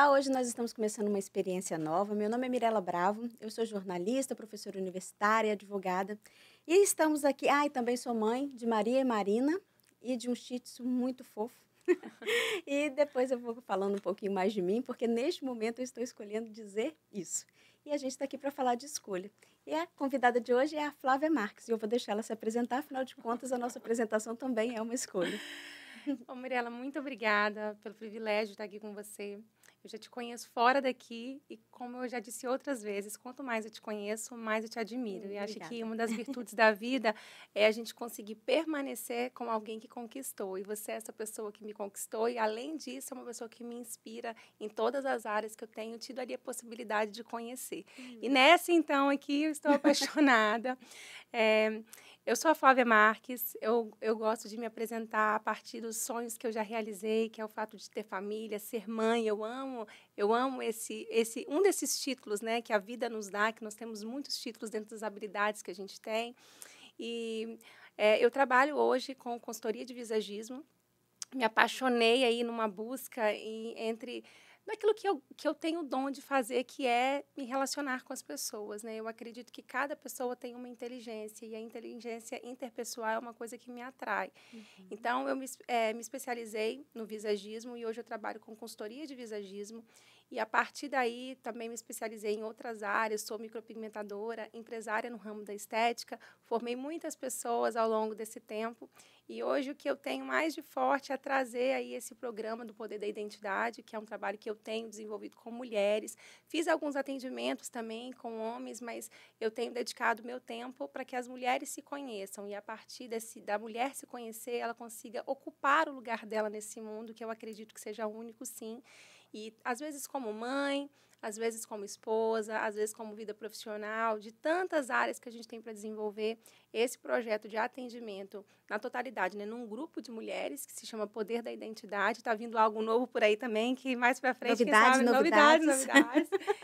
Olá, hoje nós estamos começando uma experiência nova. Meu nome é Mirela Bravo, eu sou jornalista, professora universitária, advogada. E estamos aqui, e também sou mãe de Maria e Marina e de um shih tzu muito fofo. E depois eu vou falando um pouquinho mais de mim, porque neste momento eu estou escolhendo dizer isso. E a gente está aqui para falar de escolha. E a convidada de hoje é a Flávia Marques, e eu vou deixar ela se apresentar, afinal de contas, a nossa apresentação também é uma escolha. Bom, Mirela, muito obrigada pelo privilégio de estar aqui com você. Eu já te conheço fora daqui e, como eu já disse outras vezes, quanto mais eu te conheço, mais eu te admiro. E acho Obrigada. que uma das virtudes da vida é a gente conseguir permanecer como alguém que conquistou. E você é essa pessoa que me conquistou e, além disso, é uma pessoa que me inspira em todas as áreas que eu tenho tido ali a possibilidade de conhecer. E nessa, então, aqui eu estou apaixonada. É, eu sou a Flávia Marques, eu gosto de me apresentar a partir dos sonhos que eu já realizei, que é o fato de ter família, ser mãe. Eu amo um desses títulos, né, que a vida nos dá, que nós temos muitos títulos dentro das habilidades que a gente tem. E eu trabalho hoje com consultoria de visagismo. Me apaixonei aí numa busca entre naquilo que eu tenho o dom de fazer, que é me relacionar com as pessoas, né? Eu acredito que cada pessoa tem uma inteligência, e a inteligência interpessoal é uma coisa que me atrai. Então, eu me especializei no visagismo e hoje eu trabalho com consultoria de visagismo. E, a partir daí, também me especializei em outras áreas. Sou micropigmentadora, empresária no ramo da estética. Formei muitas pessoas ao longo desse tempo. E hoje o que eu tenho mais de forte é trazer aí esse programa do Poder da Identidade, que é um trabalho que eu tenho desenvolvido com mulheres. Fiz alguns atendimentos também com homens, mas eu tenho dedicado meu tempo para que as mulheres se conheçam. E, a partir da mulher se conhecer, ela consiga ocupar o lugar dela nesse mundo, que eu acredito que seja único, sim. E, às vezes, como mãe, às vezes como esposa, às vezes como vida profissional, de tantas áreas que a gente tem para desenvolver, esse projeto de atendimento na totalidade, né, num grupo de mulheres que se chama Poder da Identidade. Está vindo algo novo por aí também, que mais para frente, quem Novidades, sabe, novidades, novidades. novidades.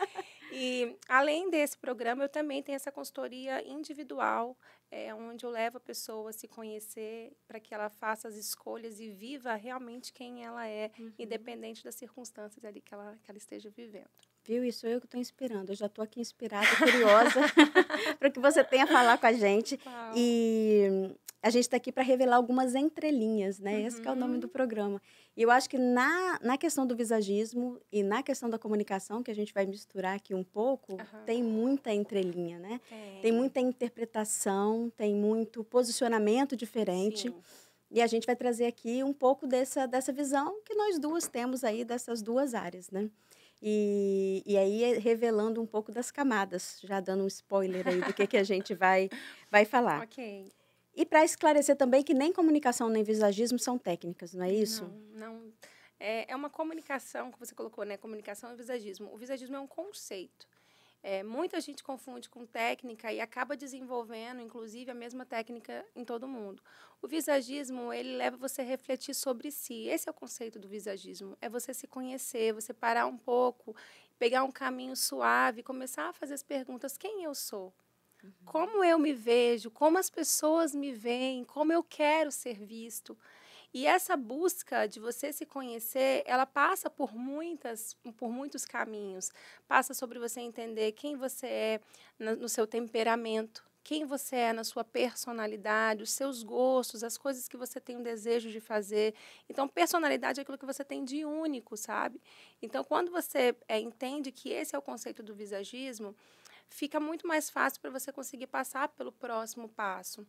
E, além desse programa, eu também tenho essa consultoria individual, onde eu levo a pessoa a se conhecer para que ela faça as escolhas e viva realmente quem ela é, independente das circunstâncias ali que ela esteja vivendo. Viu? Isso eu que estou inspirando. Eu já estou aqui inspirada, curiosa, para que você tenha a falar com a gente. Uau. E a gente está aqui para revelar algumas entrelinhas, né? Esse que é o nome do Uhum. programa. E eu acho que na questão do visagismo e na questão da comunicação, que a gente vai misturar aqui um pouco, Aham. tem muita entrelinha, né? Tem Tem. muita interpretação, tem muito posicionamento diferente. Sim. E a gente vai trazer aqui um pouco dessa visão que nós duas temos aí dessas duas áreas, né? E aí revelando um pouco das camadas, já dando um spoiler aí do que a gente vai falar. Ok. E para esclarecer também que nem comunicação nem visagismo são técnicas, não é isso? Não, não. É uma comunicação que você colocou, né? Comunicação e visagismo. O visagismo é um conceito. Muita gente confunde com técnica e acaba desenvolvendo, inclusive, a mesma técnica em todo mundo. O visagismo, ele leva você a refletir sobre si. Esse é o conceito do visagismo. É você se conhecer, você parar um pouco, pegar um caminho suave, começar a fazer as perguntas: quem eu sou? Como eu me vejo? Como as pessoas me veem? Como eu quero ser visto? E essa busca de você se conhecer, ela passa por muitos caminhos. Passa sobre você entender quem você é no seu temperamento, quem você é na sua personalidade, os seus gostos, as coisas que você tem o desejo de fazer. Então, personalidade é aquilo que você tem de único, sabe? Então, quando você entende que esse é o conceito do visagismo, fica muito mais fácil para você conseguir passar pelo próximo passo.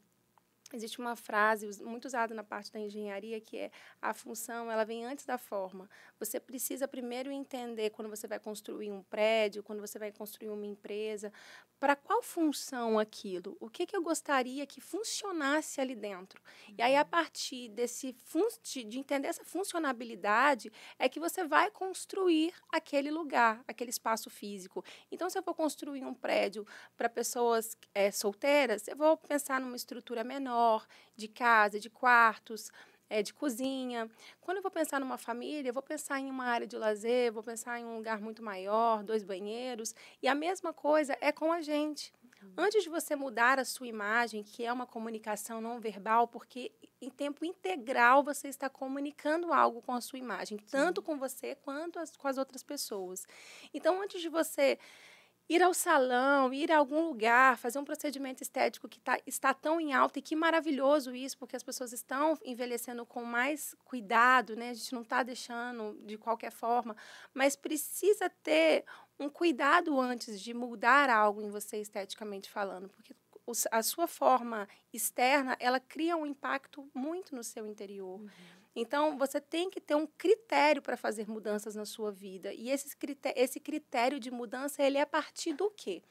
Existe uma frase muito usada na parte da engenharia que é: a função ela vem antes da forma. Você precisa primeiro entender, quando você vai construir um prédio, quando você vai construir uma empresa, para qual função aquilo? O que eu gostaria que funcionasse ali dentro? E aí, a partir de entender essa funcionabilidade, é que você vai construir aquele lugar, aquele espaço físico. Então, se eu for construir um prédio para pessoas solteiras, eu vou pensar numa estrutura menor, de casa, de quartos, de cozinha. Quando eu vou pensar numa família, eu vou pensar em uma área de lazer, vou pensar em um lugar muito maior, 2 banheiros. E a mesma coisa é com a gente. Antes de você mudar a sua imagem, que é uma comunicação não verbal, porque em tempo integral, você está comunicando algo com a sua imagem, tanto com você quanto com as outras pessoas. Então, antes de você ir ao salão, ir a algum lugar, fazer um procedimento estético que está tão em alta, e que maravilhoso isso, porque as pessoas estão envelhecendo com mais cuidado, né? A gente não está deixando de qualquer forma, mas precisa ter um cuidado antes de mudar algo em você esteticamente falando, porque a sua forma externa, ela cria um impacto muito no seu interior. Então, você tem que ter um critério para fazer mudanças na sua vida. E esse critério de mudança, ele é a partir do quê?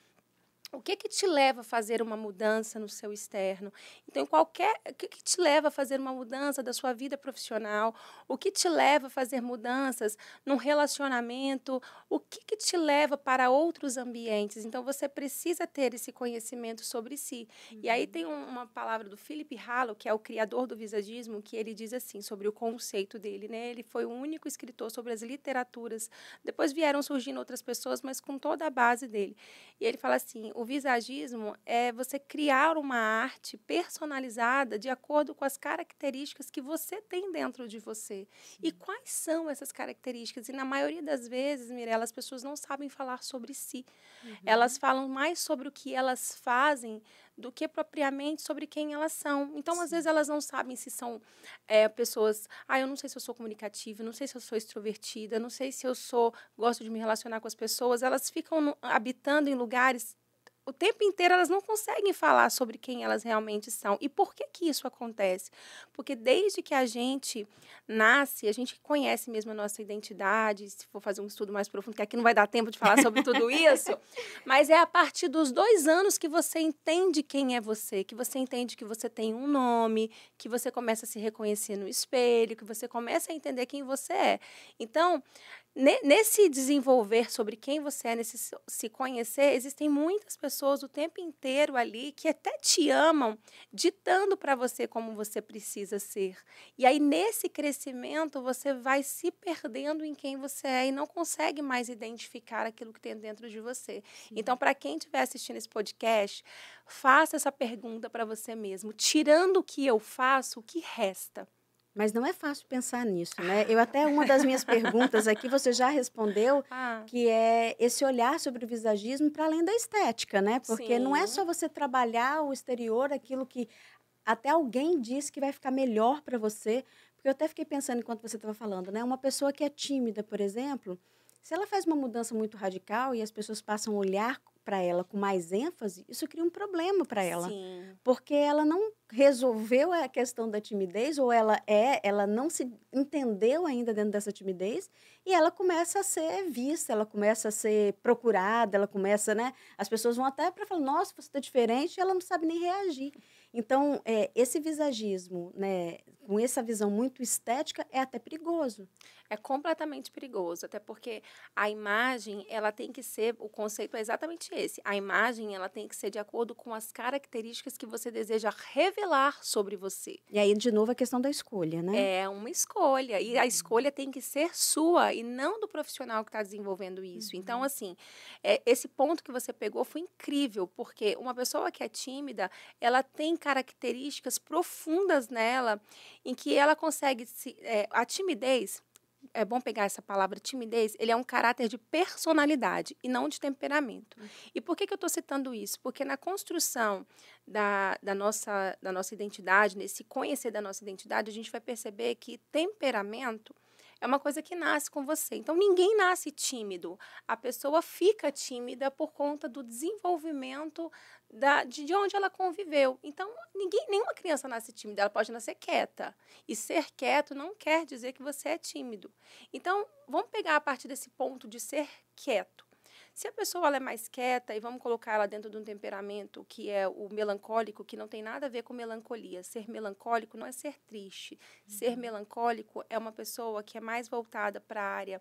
O que te leva a fazer uma mudança no seu externo? Então, o que te leva a fazer uma mudança da sua vida profissional? O que te leva a fazer mudanças num relacionamento? O que te leva para outros ambientes? Então, você precisa ter esse conhecimento sobre si. E aí tem uma palavra do Philip Hallo, que é o criador do visagismo, que ele diz assim, sobre o conceito dele, né? Ele foi o único escritor sobre as literaturas. Depois vieram surgindo outras pessoas, mas com toda a base dele. E ele fala assim, o visagismo é você criar uma arte personalizada de acordo com as características que você tem dentro de você. E quais são essas características? E na maioria das vezes, Mirella, as pessoas não sabem falar sobre si. Elas falam mais sobre o que elas fazem do que propriamente sobre quem elas são. Então, às vezes, elas não sabem se são pessoas... eu não sei se eu sou comunicativa, não sei se eu sou extrovertida, não sei se eu gosto de me relacionar com as pessoas. Elas ficam habitando em lugares... O tempo inteiro elas não conseguem falar sobre quem elas realmente são. E por que isso acontece? Porque desde que a gente nasce, a gente conhece mesmo a nossa identidade, se for fazer um estudo mais profundo, que aqui não vai dar tempo de falar sobre tudo isso, mas é a partir dos 2 anos que você entende quem é você, que você entende que você tem um nome, que você começa a se reconhecer no espelho, que você começa a entender quem você é. Então, nesse desenvolver sobre quem você é, nesse se conhecer, existem muitas pessoas o tempo inteiro ali que até te amam, ditando para você como você precisa ser. E aí, nesse crescimento, você vai se perdendo em quem você é e não consegue mais identificar aquilo que tem dentro de você. Então, para quem estiver assistindo esse podcast, faça essa pergunta para você mesmo. Tirando o que eu faço, o que resta? Mas não é fácil pensar nisso, né? Eu até, uma das minhas perguntas aqui, você já respondeu, que é esse olhar sobre o visagismo para além da estética, né? Porque não é só você trabalhar o exterior, aquilo que até alguém diz que vai ficar melhor para você. Porque eu até fiquei pensando enquanto você estava falando, né? Uma pessoa que é tímida, por exemplo, se ela faz uma mudança muito radical e as pessoas passam a olhar para ela com mais ênfase, isso cria um problema para ela. Sim. Porque ela não resolveu a questão da timidez, ou ela não se entendeu ainda dentro dessa timidez, e ela começa a ser vista, ela começa a ser procurada, ela começa, né? As pessoas vão até para falar, nossa, você está diferente, e ela não sabe nem reagir. Então, esse visagismo, né, com essa visão muito estética, é até perigoso. É completamente perigoso, até porque a imagem, ela tem que ser, o conceito é exatamente esse, a imagem, ela tem que ser de acordo com as características que você deseja revelar sobre você. E aí, de novo, a questão da escolha, né? É uma escolha, e a escolha tem que ser sua e não do profissional que está desenvolvendo isso. Então, assim, esse ponto que você pegou foi incrível, porque uma pessoa que é tímida, ela tem características profundas nela, em que ela consegue, a timidez, é bom pegar essa palavra timidez, ele é um caráter de personalidade e não de temperamento. E por que eu estou citando isso? Porque na construção da nossa identidade, nesse conhecer da nossa identidade, a gente vai perceber que temperamento é uma coisa que nasce com você. Então, ninguém nasce tímido. A pessoa fica tímida por conta do desenvolvimento de onde ela conviveu. Então, nenhuma criança nasce tímida, ela pode nascer quieta. E ser quieto não quer dizer que você é tímido. Então, vamos pegar a partir desse ponto de ser quieto. Se a pessoa ela é mais quieta, e vamos colocar ela dentro de um temperamento que é o melancólico, que não tem nada a ver com melancolia. Ser melancólico não é ser triste. Ser melancólico é uma pessoa que é mais voltada para a área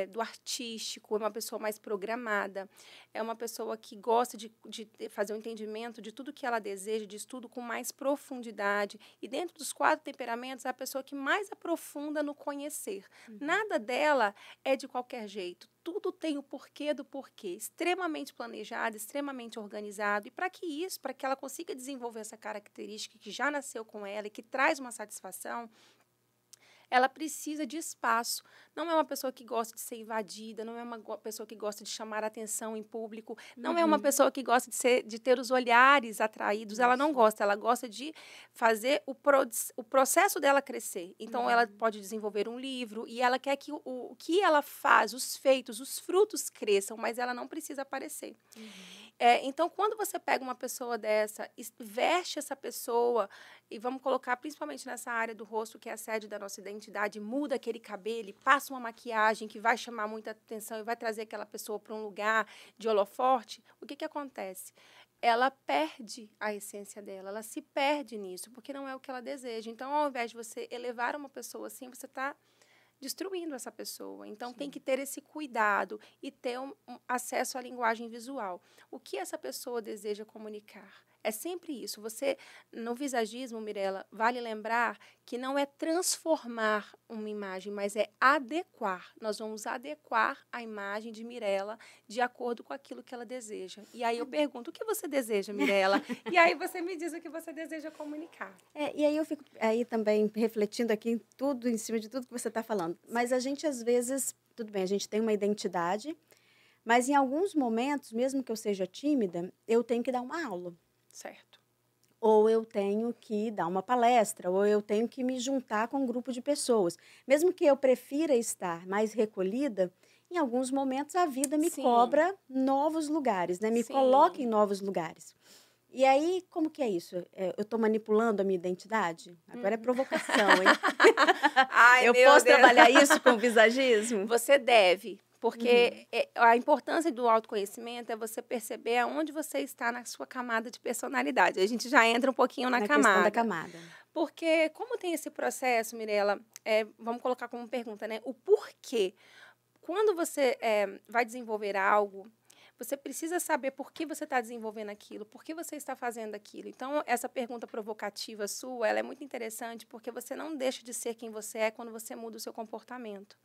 do artístico, é uma pessoa mais programada, é uma pessoa que gosta de fazer um entendimento de tudo que ela deseja, de estudo com mais profundidade. E dentro dos 4 temperamentos, é a pessoa que mais aprofunda no conhecer. Nada dela é de qualquer jeito. Tudo tem o porquê do porquê, extremamente planejado, extremamente organizado. E para que ela consiga desenvolver essa característica que já nasceu com ela e que traz uma satisfação, ela precisa de espaço. Não é uma pessoa que gosta de ser invadida, não é uma pessoa que gosta de chamar a atenção em público, não é uma pessoa que gosta de ter os olhares atraídos. Ela não gosta, ela gosta de fazer o processo dela crescer. Então, ela pode desenvolver um livro e ela quer que o que ela faz, os feitos, os frutos cresçam, mas ela não precisa aparecer. Então, quando você pega uma pessoa dessa, veste essa pessoa, e vamos colocar principalmente nessa área do rosto, que é a sede da nossa identidade, muda aquele cabelo, passa uma maquiagem que vai chamar muita atenção e vai trazer aquela pessoa para um lugar de holoforte, o que acontece? Ela perde a essência dela, ela se perde nisso, porque não é o que ela deseja. Então, ao invés de você elevar uma pessoa assim, você está destruindo essa pessoa. Então, tem que ter esse cuidado e ter um acesso à linguagem visual. O que essa pessoa deseja comunicar? É sempre isso. Você, no visagismo, Mirela, vale lembrar que não é transformar uma imagem, mas é adequar. Nós vamos adequar a imagem de Mirela de acordo com aquilo que ela deseja. E aí eu pergunto, o que você deseja, Mirela? E aí você me diz o que você deseja comunicar. E aí eu fico aí também refletindo aqui em tudo, em cima de tudo que você está falando. Mas a gente, às vezes, tudo bem, a gente tem uma identidade, mas em alguns momentos, mesmo que eu seja tímida, eu tenho que dar uma aula. Certo. Ou eu tenho que dar uma palestra, ou eu tenho que me juntar com um grupo de pessoas. Mesmo que eu prefira estar mais recolhida, em alguns momentos a vida me cobra novos lugares, né? Me coloca em novos lugares. E aí, como que é isso? Eu estou manipulando a minha identidade? Agora é provocação, hein? Ai, eu posso trabalhar isso com visagismo? Você deve. Porque a importância do autoconhecimento é você perceber aonde você está na sua camada de personalidade. A gente já entra um pouquinho na camada. Questão da camada. Porque como tem esse processo, Mirela, vamos colocar como pergunta, né? O porquê. Quando você vai desenvolver algo, você precisa saber por que você está desenvolvendo aquilo, por que você está fazendo aquilo. Então, essa pergunta provocativa sua, ela é muito interessante porque você não deixa de ser quem você é quando você muda o seu comportamento.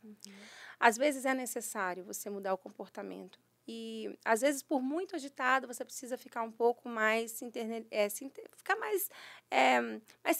Às vezes é necessário você mudar o comportamento. E, às vezes, por muito agitado, você precisa ficar um pouco mais, ficar mais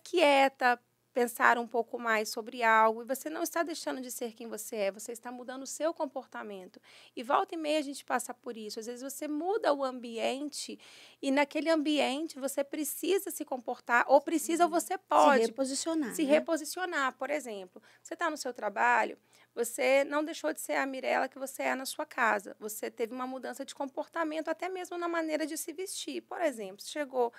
quieta, pensar um pouco mais sobre algo, e você não está deixando de ser quem você está mudando o seu comportamento. E volta e meia a gente passa por isso. Às vezes você muda o ambiente e naquele ambiente você precisa se comportar, ou precisa, ou você pode se reposicionar. Reposicionar. Por exemplo, você está no seu trabalho, você não deixou de ser a Mirela que você é na sua casa. Você teve uma mudança de comportamento, até mesmo na maneira de se vestir. Por exemplo, você chegou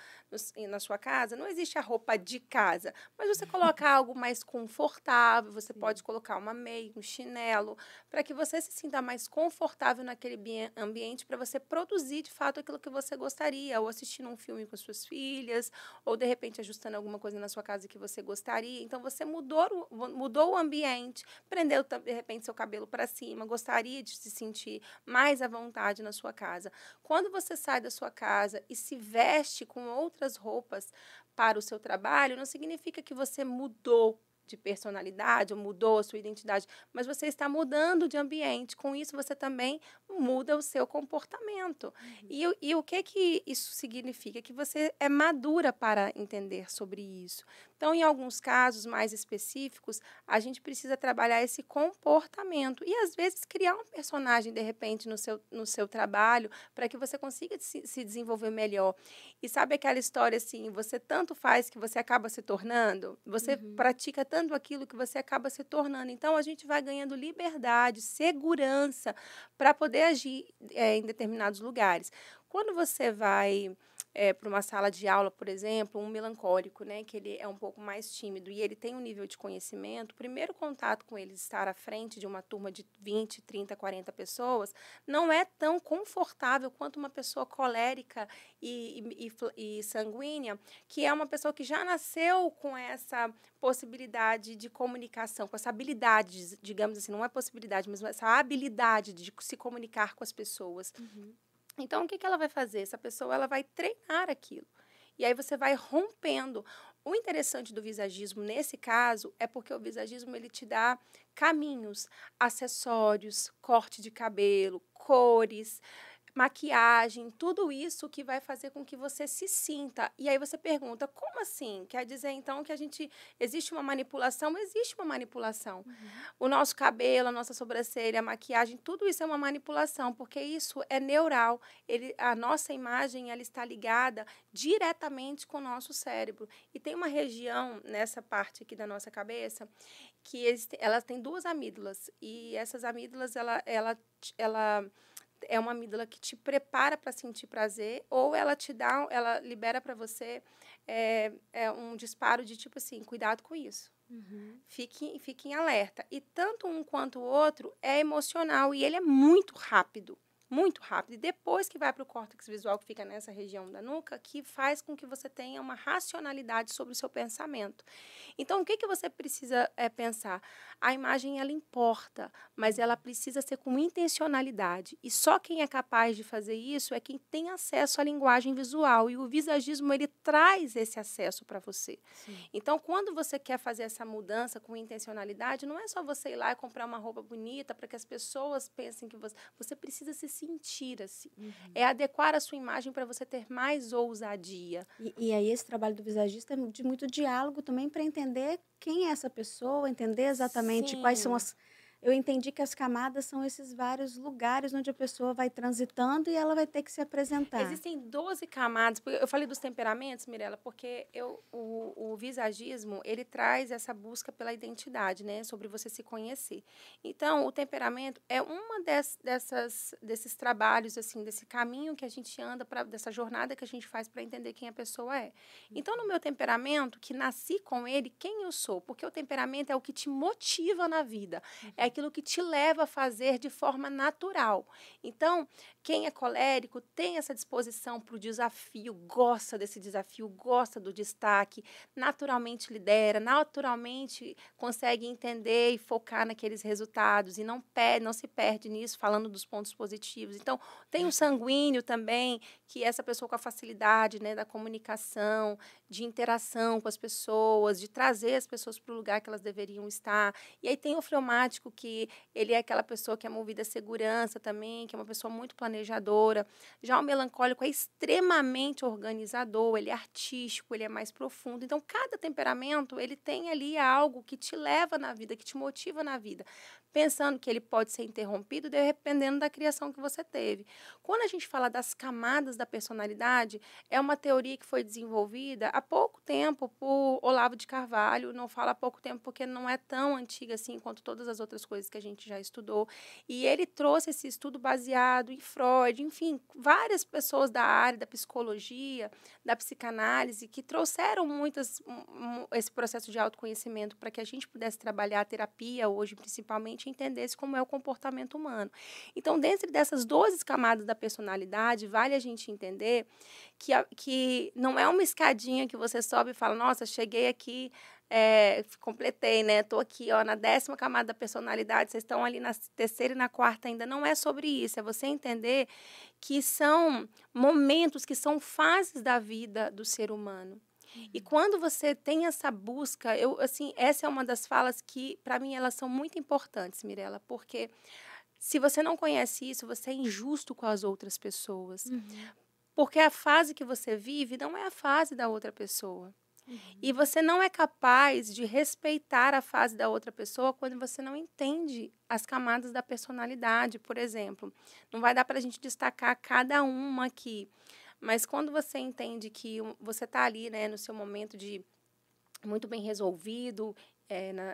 na sua casa, não existe a roupa de casa, mas você coloca algo mais confortável, você pode colocar uma meia, um chinelo, para que você se sinta mais confortável naquele ambiente, para você produzir, de fato, aquilo que você gostaria, ou assistindo um filme com suas filhas, ou, de repente, ajustando alguma coisa na sua casa que você gostaria. Então, você mudou o ambiente, prendeu, de repente, seu cabelo para cima, gostaria de se sentir mais à vontade na sua casa. Quando você sai da sua casa e se veste com outras roupas para o seu trabalho, não significa que você mudou de personalidade ou mudou a sua identidade, mas você está mudando de ambiente. Com isso, você também muda o seu comportamento. E o que isso significa? Que você é madura para entender sobre isso. Então, em alguns casos mais específicos, a gente precisa trabalhar esse comportamento e, às vezes, criar um personagem, de repente, no seu trabalho, para que você consiga se desenvolver melhor. E sabe aquela história assim, você tanto faz que você acaba se tornando? Você pratica tanto aquilo que você acaba se tornando. Então, a gente vai ganhando liberdade, segurança para poder agir em determinados lugares. Quando você vai para uma sala de aula, por exemplo, um melancólico, né, que ele é um pouco mais tímido e ele tem um nível de conhecimento, o primeiro contato com ele estar à frente de uma turma de 20, 30, 40 pessoas, não é tão confortável quanto uma pessoa colérica e sanguínea, que é uma pessoa que já nasceu com essa possibilidade de comunicação, com essa habilidade, digamos assim, não é possibilidade, mas essa habilidade de se comunicar com as pessoas. Uhum. Então, o que ela vai fazer? Essa pessoa ela vai treinar aquilo. E aí você vai rompendo. O interessante do visagismo, nesse caso, é porque o visagismo ele te dá caminhos, acessórios, corte de cabelo, cores, maquiagem, tudo isso que vai fazer com que você se sinta. E aí você pergunta, como assim? Quer dizer, então, que existe uma manipulação? Existe uma manipulação. Uhum. O nosso cabelo, a nossa sobrancelha, a maquiagem, tudo isso é uma manipulação, porque isso é neural. A nossa imagem, ela está ligada diretamente com o nosso cérebro. E tem uma região nessa parte aqui da nossa cabeça que ela tem duas amígdalas. E essas amígdalas, ela é uma amígdala que te prepara para sentir prazer, ou ela libera para você um disparo de tipo assim, cuidado com isso. Uhum. Fique em alerta. E tanto um quanto o outro é emocional e ele é muito rápido. Muito rápido. E depois que vai para o córtex visual, que fica nessa região da nuca, que faz com que você tenha uma racionalidade sobre o seu pensamento. Então, o que você precisa pensar? A imagem, ela importa, mas ela precisa ser com intencionalidade. E só quem é capaz de fazer isso é quem tem acesso à linguagem visual. E o visagismo, ele traz esse acesso para você. Sim. Então, quando você quer fazer essa mudança com intencionalidade, não é só você ir lá e comprar uma roupa bonita para que as pessoas pensem que você precisa se sentir assim. Uhum. É adequar a sua imagem para você ter mais ousadia. E aí esse trabalho do visagista é de muito diálogo também para entender quem é essa pessoa, entender exatamente quais são Sim. as... Eu entendi que as camadas são esses vários lugares onde a pessoa vai transitando e ela vai ter que se apresentar. Existem 12 camadas. Eu falei dos temperamentos, Mirella, porque o visagismo, ele traz essa busca pela identidade, né? Sobre você se conhecer. Então, o temperamento é uma desses trabalhos, assim, desse caminho que a gente anda, dessa jornada que a gente faz para entender quem a pessoa é. Então, no meu temperamento, que nasci com ele, quem eu sou? Porque o temperamento é o que te motiva na vida. É aquilo que te leva a fazer de forma natural. Então, quem é colérico tem essa disposição para o desafio, gosta desse desafio, gosta do destaque, naturalmente lidera, naturalmente consegue entender e focar naqueles resultados e não se perde nisso, falando dos pontos positivos. Então, tem o sanguíneo também, que é essa pessoa com a facilidade, né, da comunicação, de interação com as pessoas, de trazer as pessoas para o lugar que elas deveriam estar. E aí tem o fleumático, que ele é aquela pessoa que é movida à segurança também, que é uma pessoa muito planejadora. Já o melancólico é extremamente organizador, ele é artístico, ele é mais profundo. Então, cada temperamento, ele tem ali algo que te leva na vida, que te motiva na vida, pensando que ele pode ser interrompido dependendo da criação que você teve. Quando a gente fala das camadas da personalidade, é uma teoria que foi desenvolvida há pouco tempo por Olavo de Carvalho. Não falo há pouco tempo porque não é tão antiga assim quanto todas as outras coisas que a gente já estudou. E ele trouxe esse estudo baseado em Freud, enfim, várias pessoas da área da psicologia, da psicanálise, que trouxeram esse processo de autoconhecimento para que a gente pudesse trabalhar a terapia hoje, principalmente, e entendesse como é o comportamento humano. Então, dentro dessas 12 camadas da personalidade, vale a gente entender que não é uma escadinha que você sobe e fala, nossa, cheguei aqui, completei, né? Estou aqui, ó, na 10ª camada da personalidade, vocês estão ali na 3ª e na 4ª ainda. Não é sobre isso, é você entender que são momentos, que são fases da vida do ser humano. E quando você tem essa busca, essa é uma das falas que, para mim, elas são muito importantes, Mirella, porque se você não conhece isso, você é injusto com as outras pessoas. Porque a fase que você vive não é a fase da outra pessoa. E você não é capaz de respeitar a fase da outra pessoa quando você não entende as camadas da personalidade, por exemplo. Não vai dar para a gente destacar cada uma aqui. Mas quando você entende que você está ali, né, no seu momento de muito bem resolvido,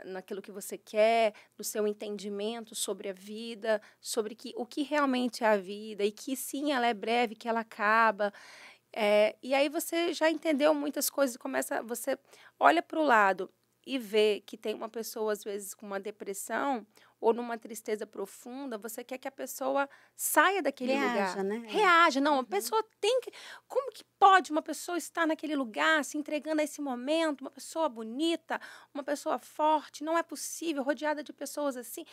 naquilo que você quer, no seu entendimento sobre a vida, sobre o que realmente é a vida e que sim, ela é breve, que ela acaba. E aí você já entendeu muitas coisas, você olha para o lado e vê que tem uma pessoa, às vezes, com uma depressão ou numa tristeza profunda, você quer que a pessoa saia daquele lugar. Reaja, né? Reaja, não, a Uhum. pessoa tem que... Como que pode uma pessoa estar naquele lugar, se entregando a esse momento, uma pessoa bonita, uma pessoa forte, não é possível, rodeada de pessoas assim.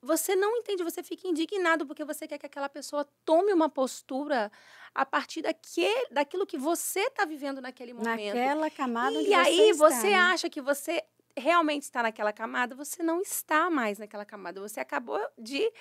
Você não entende, você fica indignado porque você quer que aquela pessoa tome uma postura a partir daquilo que você está vivendo naquele momento. Naquela camada onde E você aí está, você né? acha que você realmente está naquela camada, você não está mais naquela camada. Você acabou de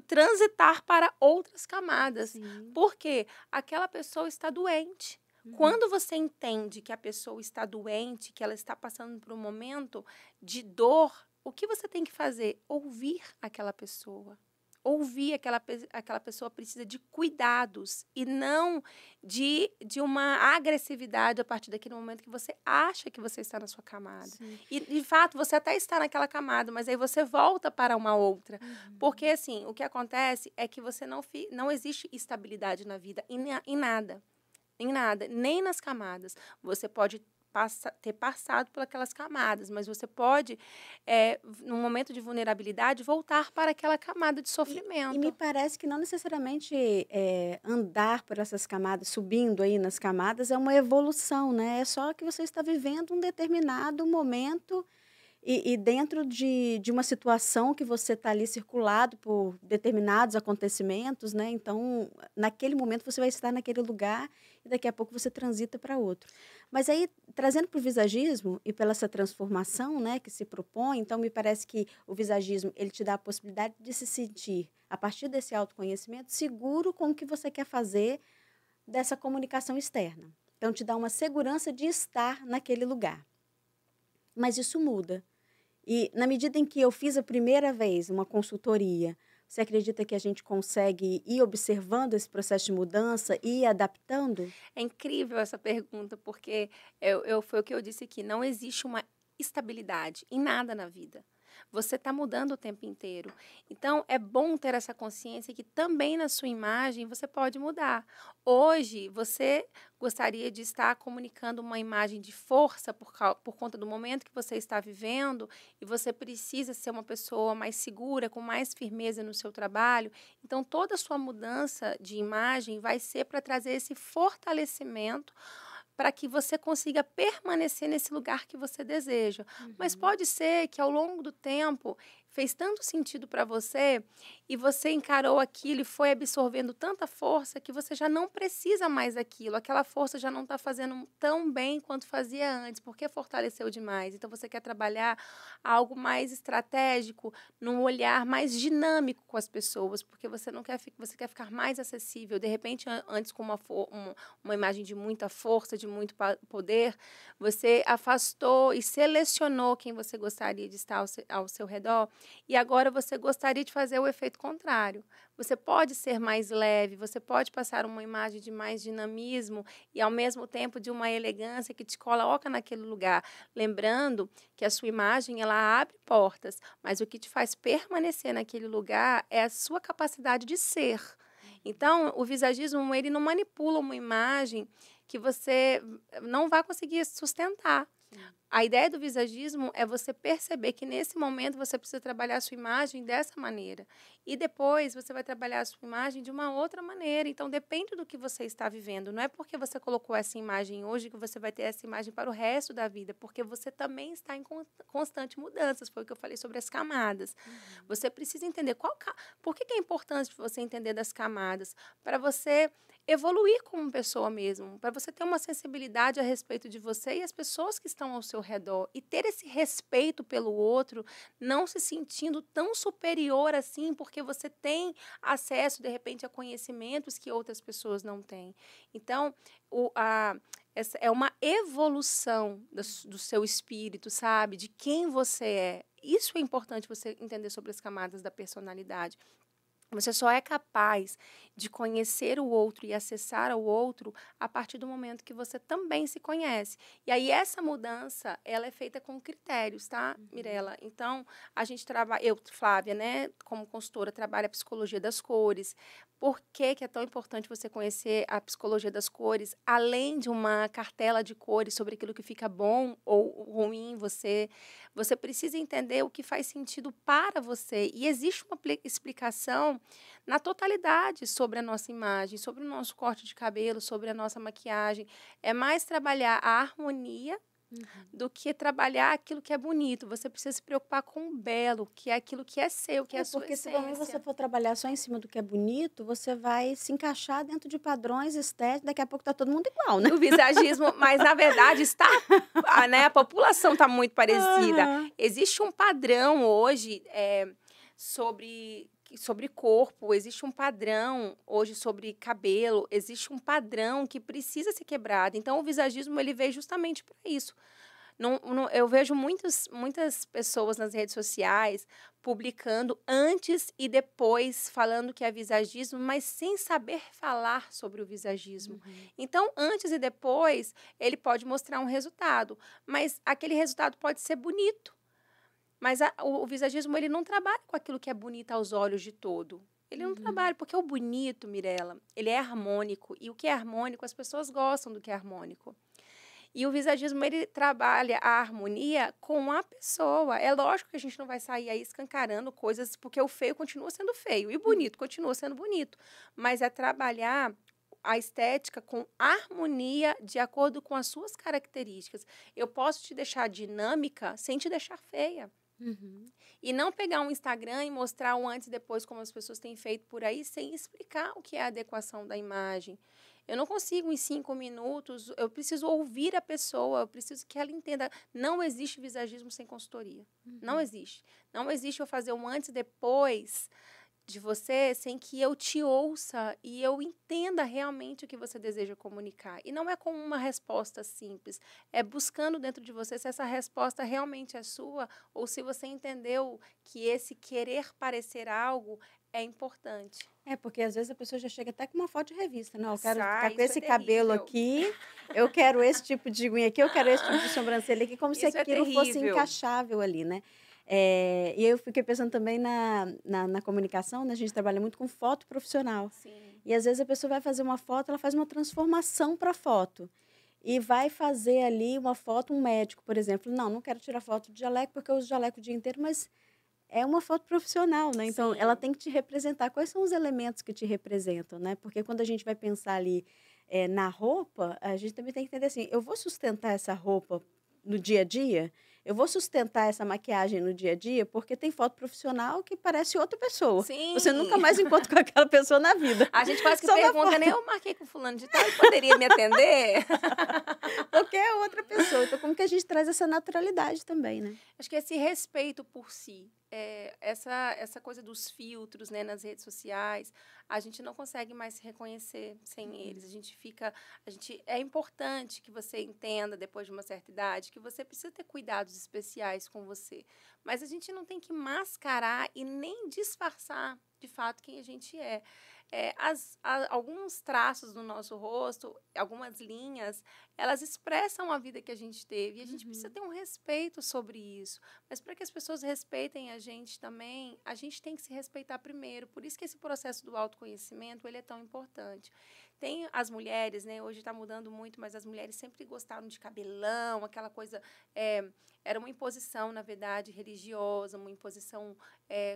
transitar para outras camadas. Sim. Por quê? Aquela pessoa está doente. Quando você entende que a pessoa está doente, que ela está passando por um momento de dor, o que você tem que fazer? Ouvir aquela pessoa. Ouvir aquela pessoa precisa de cuidados e não de uma agressividade a partir daquele momento que você acha que você está na sua camada. Sim. E, de fato, você até está naquela camada, mas aí você volta para uma outra. Porque, assim, o que acontece é que você não existe estabilidade na vida, em nada. Em nada, nem nas camadas. Você pode ter passado por aquelas camadas, mas você pode, num momento de vulnerabilidade, voltar para aquela camada de E sofrimento. me parece que não necessariamente andar por essas camadas, subindo aí nas camadas, é uma evolução, né? É só que você está vivendo um determinado momento e dentro de uma situação que você está ali circulado por determinados acontecimentos, né? Então, naquele momento você vai estar naquele lugar e daqui a pouco você transita para outro. Mas aí, trazendo para o visagismo e pela essa transformação, né, que se propõe, então me parece que o visagismo ele te dá a possibilidade de se sentir, a partir desse autoconhecimento, seguro com o que você quer fazer dessa comunicação externa. Então, te dá uma segurança de estar naquele lugar. Mas isso muda. E na medida em que eu fiz a primeira vez uma consultoria, você acredita que a gente consegue ir observando esse processo de mudança e ir adaptando? É incrível essa pergunta, porque foi o que eu disse aqui, não existe uma estabilidade em nada na vida. Você está mudando o tempo inteiro. Então, é bom ter essa consciência que também na sua imagem você pode mudar. Hoje, você gostaria de estar comunicando uma imagem de força por conta do momento que você está vivendo e você precisa ser uma pessoa mais segura, com mais firmeza no seu trabalho. Então, toda a sua mudança de imagem vai ser para trazer esse fortalecimento para que você consiga permanecer nesse lugar que você deseja. Mas pode ser que ao longo do tempo fez tanto sentido para você e você encarou aquilo e foi absorvendo tanta força que você já não precisa mais daquilo. Aquela força já não está fazendo tão bem quanto fazia antes, porque fortaleceu demais. Então você quer trabalhar algo mais estratégico, num olhar mais dinâmico com as pessoas, porque você não quer, você quer ficar mais acessível. De repente, antes com uma imagem de muita força, de muito poder, você afastou e selecionou quem você gostaria de estar ao seu redor. E agora você gostaria de fazer o efeito contrário. Você pode ser mais leve, você pode passar uma imagem de mais dinamismo e, ao mesmo tempo, de uma elegância que te coloca naquele lugar. Lembrando que a sua imagem, ela abre portas, mas o que te faz permanecer naquele lugar é a sua capacidade de ser. Então, o visagismo, ele não manipula uma imagem que você não vai conseguir sustentar. A ideia do visagismo é você perceber que nesse momento você precisa trabalhar a sua imagem dessa maneira. E depois você vai trabalhar a sua imagem de uma outra maneira. Então, depende do que você está vivendo. Não é porque você colocou essa imagem hoje que você vai ter essa imagem para o resto da vida. Porque você também está em constante mudanças. Foi o que eu falei sobre as camadas. Você precisa entender por que é importante você entender das camadas. Para você evoluir como pessoa mesmo, para você ter uma sensibilidade a respeito de você e as pessoas que estão ao seu redor e ter esse respeito pelo outro, não se sentindo tão superior assim, porque você tem acesso, de repente, a conhecimentos que outras pessoas não têm. Então, essa é uma evolução do seu espírito, sabe? De quem você é. Isso é importante você entender sobre as camadas da personalidade. Você só é capaz de conhecer o outro e acessar o outro a partir do momento que você também se conhece. E aí essa mudança, ela é feita com critérios, tá, Mirela? Então, a gente trabalha, eu, Flávia, né, como consultora, trabalho a psicologia das cores. Por que que é tão importante você conhecer a psicologia das cores, além de uma cartela de cores sobre aquilo que fica bom ou ruim em você? Você precisa entender o que faz sentido para você. E existe uma explicação na totalidade sobre a nossa imagem, sobre o nosso corte de cabelo, sobre a nossa maquiagem. É mais trabalhar a harmonia do que trabalhar aquilo que é bonito. Você precisa se preocupar com o belo, que é aquilo que é seu, que é a sua Porque se também você essência. for trabalhar só em cima do que é bonito, você vai se encaixar dentro de padrões estéticos, daqui a pouco tá todo mundo igual, né? O visagismo, mas na verdade está, né, a população está muito parecida. Aham. Existe um padrão hoje sobre corpo, existe um padrão hoje sobre cabelo, existe um padrão que precisa ser quebrado. Então, o visagismo ele veio justamente para isso. Eu vejo muitas pessoas nas redes sociais publicando antes e depois, falando que é visagismo, mas sem saber falar sobre o visagismo. Então, antes e depois, ele pode mostrar um resultado, mas aquele resultado pode ser bonito. Mas o visagismo, ele não trabalha com aquilo que é bonito aos olhos de todo. Ele não trabalha, porque o bonito, Mirela, ele é harmônico. E o que é harmônico, as pessoas gostam do que é harmônico. E o visagismo, ele trabalha a harmonia com a pessoa. É lógico que a gente não vai sair aí escancarando coisas, porque o feio continua sendo feio e o bonito continua sendo bonito. Mas é trabalhar a estética com harmonia de acordo com as suas características. Eu posso te deixar dinâmica sem te deixar feia. E não pegar um Instagram e mostrar um antes e depois, como as pessoas têm feito por aí, sem explicar o que é a adequação da imagem. Eu não consigo em 5 minutos, eu preciso ouvir a pessoa, eu preciso que ela entenda. Não existe visagismo sem consultoria. Não existe. Não existe eu fazer um antes e depois de você sem que eu te ouça e eu entenda realmente o que você deseja comunicar. E não é com uma resposta simples, é buscando dentro de você se essa resposta realmente é sua ou se você entendeu que esse querer parecer algo é importante. É, porque às vezes a pessoa já chega até com uma foto de revista, não, eu quero ficar Sai, com isso é esse cabelo terrível. aqui, eu quero esse tipo de unha aqui, eu quero esse tipo de sobrancelha aqui, como se Isso é aquilo fosse terrível. encaixável ali, né? E eu fiquei pensando também na comunicação, né? A gente trabalha muito com foto profissional. Sim. E às vezes a pessoa vai fazer uma foto, ela faz uma transformação para a foto. E vai fazer ali uma foto, um médico, por exemplo. Não quero tirar foto de jaleco porque eu uso jaleco o dia inteiro, mas é uma foto profissional, né? Então, ela Sim. tem que te representar. Quais são os elementos que te representam, né? Porque quando a gente vai pensar ali na roupa, a gente também tem que entender assim, eu vou sustentar essa roupa no dia a dia? Eu vou sustentar essa maquiagem no dia a dia? Porque tem foto profissional que parece outra pessoa. Você nunca Sim. mais encontra com aquela pessoa na vida. A gente quase que Só na pergunta, né? Eu marquei com fulano de tal, ele poderia me atender? qualquer outra pessoa. Então, como que a gente traz essa naturalidade também, né? Acho que esse respeito por si, essa coisa dos filtros, né, nas redes sociais, a gente não consegue mais se reconhecer sem eles. É importante que você entenda, depois de uma certa idade, que você precisa ter cuidados especiais com você. Mas a gente não tem que mascarar e nem disfarçar, de fato, quem a gente é. Alguns traços do nosso rosto, algumas linhas, elas expressam a vida que a gente teve. E a gente precisa ter um respeito sobre isso. Mas para que as pessoas respeitem a gente também, a gente tem que se respeitar primeiro. Por isso que esse processo do autoconhecimento, ele é tão importante. Tem as mulheres, né? Hoje está mudando muito, mas as mulheres sempre gostaram de cabelão, aquela coisa... era uma imposição, na verdade, religiosa, uma imposição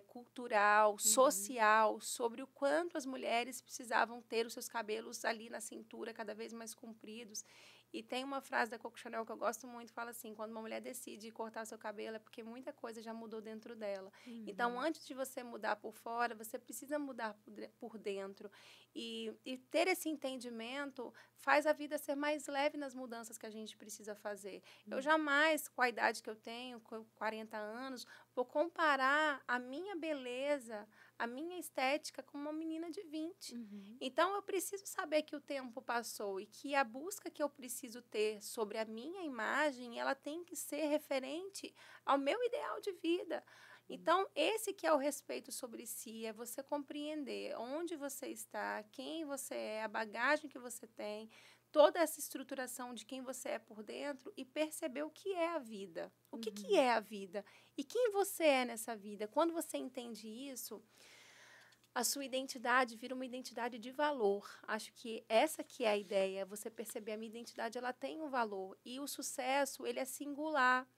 cultural, social, sobre o quanto as mulheres precisavam ter os seus cabelos ali na cintura, cada vez mais compridos. E tem uma frase da Coco Chanel que eu gosto muito, fala assim, quando uma mulher decide cortar seu cabelo é porque muita coisa já mudou dentro dela. Então, antes de você mudar por fora, você precisa mudar por dentro. E ter esse entendimento faz a vida ser mais leve nas mudanças que a gente precisa fazer. Eu jamais, com a idade que eu tenho, com 40 anos, vou comparar a minha beleza, a minha estética com uma menina de 20. Então, eu preciso saber que o tempo passou e que a busca que eu preciso ter sobre a minha imagem, ela tem que ser referente ao meu ideal de vida. Então, esse que é o respeito sobre si, é você compreender onde você está, quem você é, a bagagem que você tem, toda essa estruturação de quem você é por dentro e perceber o que é a vida. O que é a vida? E quem você é nessa vida? Quando você entende isso, a sua identidade vira uma identidade de valor. Acho que essa que é a ideia, você perceber a minha identidade, ela tem um valor. E o sucesso, ele é singular.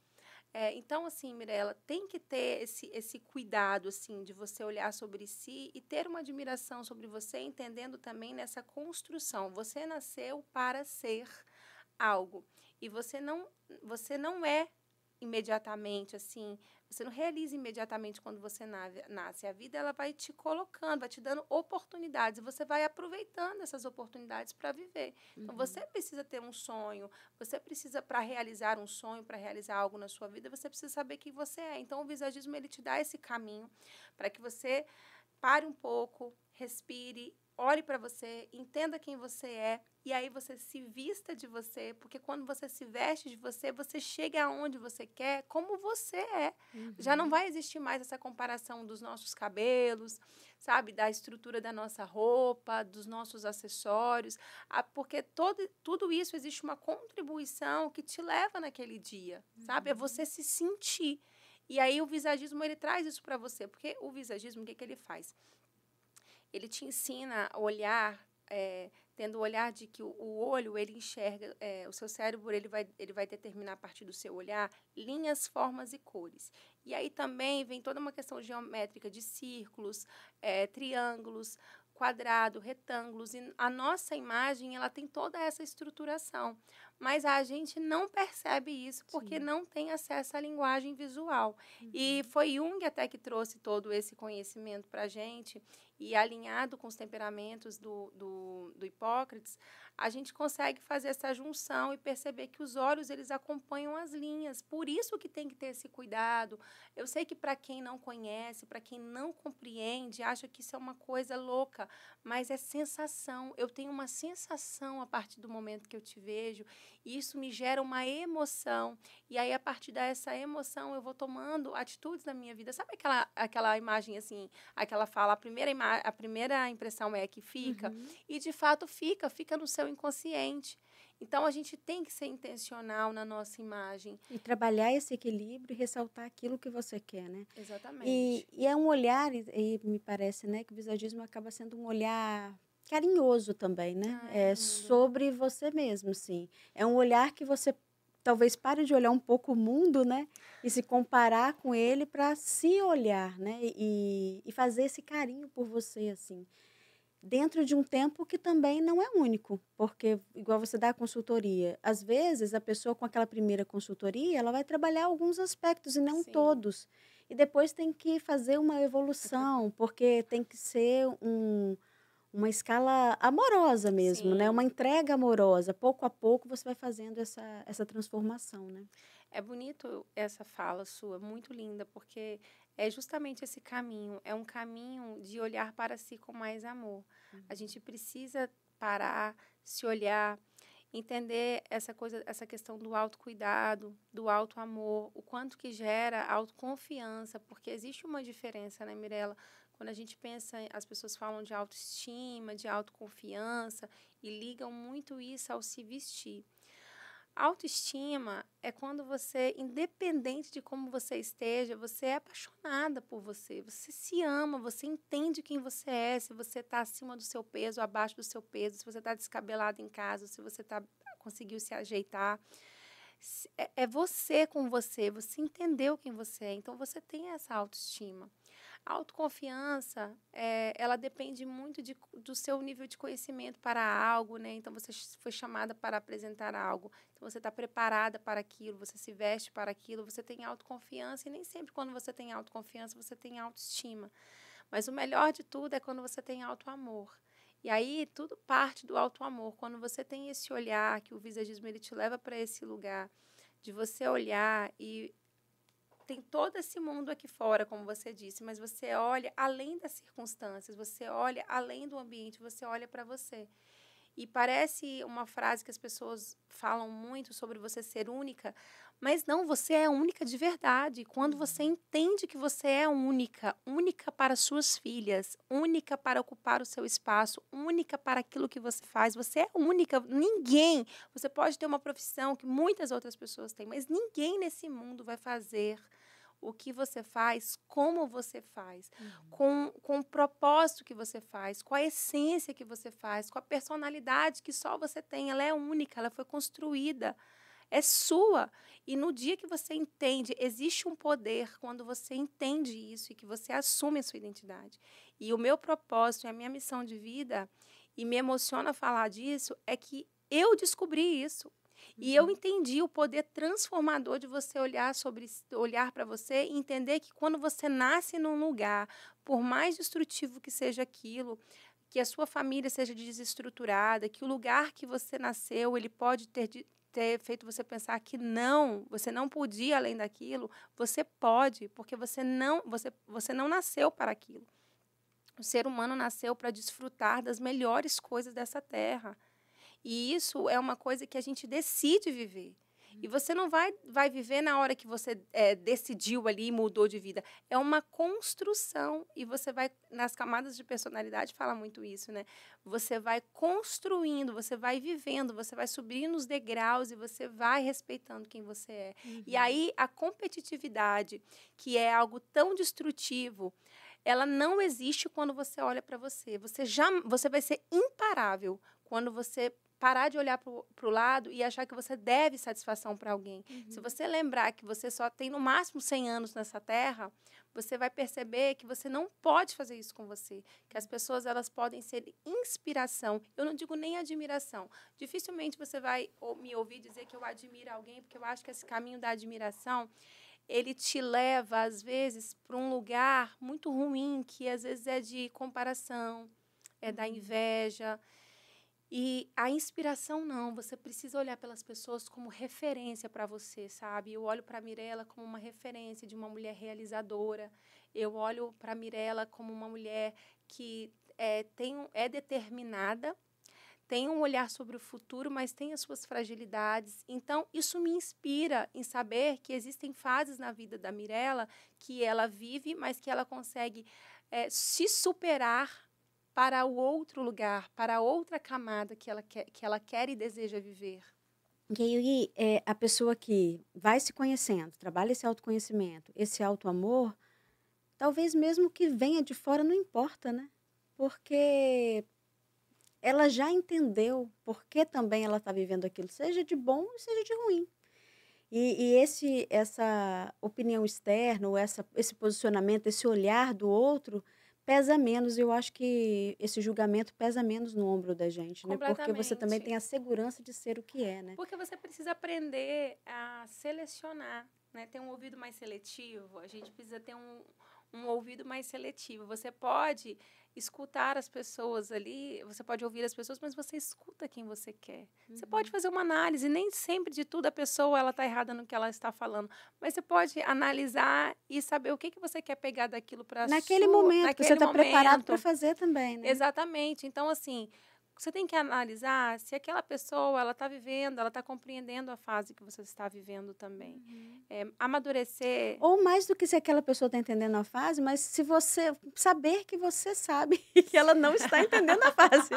Então, assim, Mirela, tem que ter esse cuidado, assim, de você olhar sobre si e ter uma admiração sobre você, entendendo também nessa construção. Você nasceu para ser algo. E você não é imediatamente, assim, você não realiza imediatamente quando você nasce. A vida, ela vai te colocando, vai te dando oportunidades, e você vai aproveitando essas oportunidades para viver. Então, você precisa ter um sonho, você precisa, para realizar um sonho, para realizar algo na sua vida, você precisa saber quem você é. Então, o visagismo, ele te dá esse caminho para que você pare um pouco, respire, olhe para você, entenda quem você é, e aí você se vista de você, porque quando você se veste de você, você chega aonde você quer, como você é. Já não vai existir mais essa comparação dos nossos cabelos, sabe, da estrutura da nossa roupa, dos nossos acessórios, porque tudo isso existe uma contribuição que te leva naquele dia, sabe? É você se sentir. E aí o visagismo, ele traz isso para você, porque o visagismo, o que ele faz? Ele te ensina a olhar, tendo o olhar de que o olho, ele enxerga, o seu cérebro, ele vai determinar a partir do seu olhar linhas, formas e cores. E aí também vem toda uma questão geométrica de círculos, triângulos, quadrado, retângulos, e a nossa imagem, ela tem toda essa estruturação, mas a gente não percebe isso porque não tem acesso à linguagem visual. E foi Jung até que trouxe todo esse conhecimento para a gente, e alinhado com os temperamentos do Hipócrates, a gente consegue fazer essa junção e perceber que os olhos, eles acompanham as linhas. Por isso que tem que ter esse cuidado. Eu sei que para quem não conhece, para quem não compreende, acha que isso é uma coisa louca, mas é sensação. Eu tenho uma sensação a partir do momento que eu te vejo, e isso me gera uma emoção. E aí, a partir dessa emoção, eu vou tomando atitudes na minha vida. Sabe aquela imagem, assim, aquela fala, a primeira impressão é que fica, e de fato fica no seu inconsciente. Então, a gente tem que ser intencional na nossa imagem. E trabalhar esse equilíbrio e ressaltar aquilo que você quer, né? Exatamente. E é um olhar, e me parece, né, que o visagismo acaba sendo um olhar carinhoso também, né? É sobre você mesmo, sim. É um olhar que você talvez pare de olhar um pouco o mundo, né? E se comparar com ele para se olhar, né? E fazer esse carinho por você, assim. Dentro de um tempo que também não é único, porque, igual você dá a consultoria, às vezes a pessoa com aquela primeira consultoria, ela vai trabalhar alguns aspectos e não todos. E depois tem que fazer uma evolução, porque tem que ser uma escala amorosa mesmo, né? Uma entrega amorosa. Pouco a pouco você vai fazendo essa transformação, né? É bonito essa fala sua, muito linda, porque é justamente esse caminho, é um caminho de olhar para si com mais amor. A gente precisa parar, se olhar, entender essa questão do autocuidado, do autoamor, o quanto que gera autoconfiança, porque existe uma diferença, né, Mirella? Quando a gente pensa, as pessoas falam de autoestima, de autoconfiança e ligam muito isso ao se vestir. Autoestima é quando você, independente de como você esteja, você é apaixonada por você, você se ama, você entende quem você é, se você está acima do seu peso, abaixo do seu peso, se você está descabelado em casa, se você conseguiu se ajeitar. É você com você, você entendeu quem você é, então você tem essa autoestima. A autoconfiança, ela depende muito do seu nível de conhecimento para algo, né? Então, você foi chamada para apresentar algo. Então, você está preparada para aquilo, você se veste para aquilo, você tem autoconfiança. E nem sempre quando você tem autoconfiança, você tem autoestima. Mas o melhor de tudo é quando você tem autoamor. E aí, tudo parte do autoamor. Quando você tem esse olhar, que o visagismo ele te leva para esse lugar, de você olhar e tem todo esse mundo aqui fora, como você disse, mas você olha além das circunstâncias, você olha além do ambiente, você olha para você. E parece uma frase que as pessoas falam muito sobre você ser única, mas não, você é única de verdade. Quando você entende que você é única, única para suas filhas, única para ocupar o seu espaço, única para aquilo que você é única. Ninguém, você pode ter uma profissão que muitas outras pessoas têm, mas ninguém nesse mundo vai fazer o que você faz, como você faz, com o propósito que você faz, com a essência que você faz, com a personalidade que só você tem. Ela é única, ela foi construída, é sua. E no dia que você entende, existe um poder quando você entende isso e que você assume a sua identidade. E o meu propósito e a minha missão de vida, e me emociona falar disso, é que eu descobri isso. E eu entendi o poder transformador de você olhar para você e entender que quando você nasce num lugar, por mais destrutivo que seja aquilo, que a sua família seja desestruturada, que o lugar que você nasceu, ele pode ter feito você pensar que não, você não podia além daquilo, você pode, porque você não nasceu para aquilo. O ser humano nasceu para desfrutar das melhores coisas dessa terra. E isso é uma coisa que a gente decide viver. E você não vai viver na hora que você decidiu ali e mudou de vida. É uma construção. E você vai, nas camadas de personalidade, fala muito isso, né? Você vai construindo, você vai vivendo, você vai subindo os degraus e você vai respeitando quem você é. E aí, a competitividade, que é algo tão destrutivo, ela não existe quando você olha para você. Você vai ser imparável quando você parar de olhar para o lado e achar que você deve satisfação para alguém. Se você lembrar que você só tem no máximo 100 anos nessa terra, você vai perceber que você não pode fazer isso com você, que as pessoas elas podem ser inspiração. Eu não digo nem admiração. Dificilmente você vai me ouvir dizer que eu admiro alguém, porque eu acho que esse caminho da admiração ele te leva, às vezes, para um lugar muito ruim, que às vezes é de comparação, é da inveja. E a inspiração não, você precisa olhar pelas pessoas como referência para você, sabe? Eu olho para a Mirella como uma referência de uma mulher realizadora. Eu olho para a Mirella como uma mulher que é determinada, tem um olhar sobre o futuro, mas tem as suas fragilidades. Então, isso me inspira em saber que existem fases na vida da Mirella que ela vive, mas que ela consegue se superar para o outro lugar, para a outra camada que ela quer e deseja viver. E aí, a pessoa que vai se conhecendo, trabalha esse autoconhecimento, esse autoamor, talvez mesmo que venha de fora, não importa, né? Porque ela já entendeu por que também ela está vivendo aquilo, seja de bom, seja de ruim. E essa opinião externa, ou esse posicionamento, esse olhar do outro, pesa menos. Eu acho que esse julgamento pesa menos no ombro da gente, né? Porque você também tem a segurança de ser o que é, né? Porque você precisa aprender a selecionar, né? Ter um ouvido mais seletivo. A gente precisa ter um ouvido mais seletivo. Você pode escutar as pessoas ali, você pode ouvir as pessoas, mas você escuta quem você quer. Você pode fazer uma análise, nem sempre de tudo a pessoa ela está errada no que ela está falando, mas você pode analisar e saber o que você quer pegar daquilo para naquele momento, você está preparado para fazer também, né? Exatamente. Então, assim, você tem que analisar se aquela pessoa ela está vivendo, ela está compreendendo a fase que você está vivendo também. Amadurecer. Ou mais do que se aquela pessoa está entendendo a fase, mas se você saber que você sabe que ela não está entendendo a fase.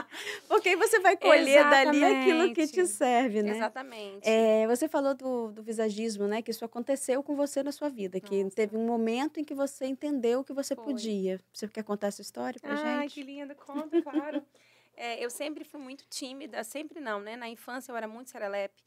Porque aí você vai colher dali aquilo que te serve, né? Exatamente. Você falou do visagismo, né? Que isso aconteceu com você na sua vida. Que teve um momento em que você entendeu que você podia. Você quer contar essa história pra gente? Ai, que lindo. Conta, claro. Eu sempre fui muito tímida, sempre não, né? Na infância eu era muito serelepe,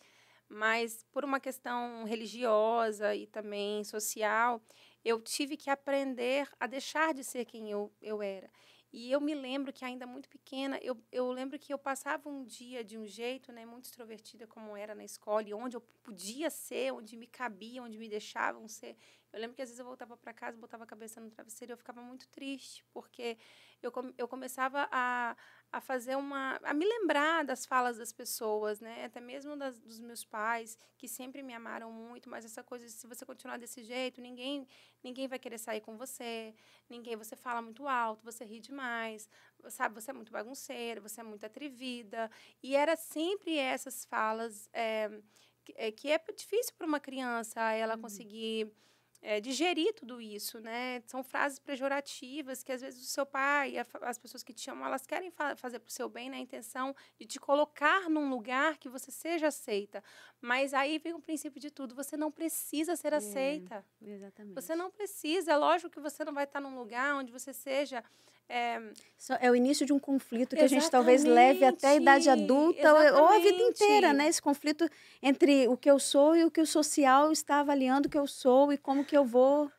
mas por uma questão religiosa e também social, eu tive que aprender a deixar de ser quem eu era. E eu me lembro que ainda muito pequena, eu lembro que eu passava um dia de um jeito, né, muito extrovertida como era na escola, e onde eu podia ser, onde me cabia, onde me deixavam ser. Eu lembro que às vezes eu voltava para casa, botava a cabeça no travesseiro e eu ficava muito triste, porque eu começava a fazer a me lembrar das falas das pessoas, né? Até mesmo dos meus pais, que sempre me amaram muito, mas essa coisa de se você continuar desse jeito, ninguém vai querer sair com você, você fala muito alto, você ri demais, sabe, você é muito bagunceira, você é muito atrevida. E era sempre essas falas que é difícil para uma criança ela conseguir digerir tudo isso, né? São frases pejorativas que, às vezes, o seu pai, as pessoas que te amam, elas querem fazer para o seu bem na intenção de te colocar num lugar que você seja aceita. Mas aí vem o princípio de tudo, você não precisa ser aceita. Exatamente. Você não precisa, é lógico que você não vai estar num lugar onde você seja... É o início de um conflito que a gente talvez leve até a idade adulta ou a vida inteira, né? Esse conflito entre o que eu sou e o que o social está avaliando que eu sou e como que eu vou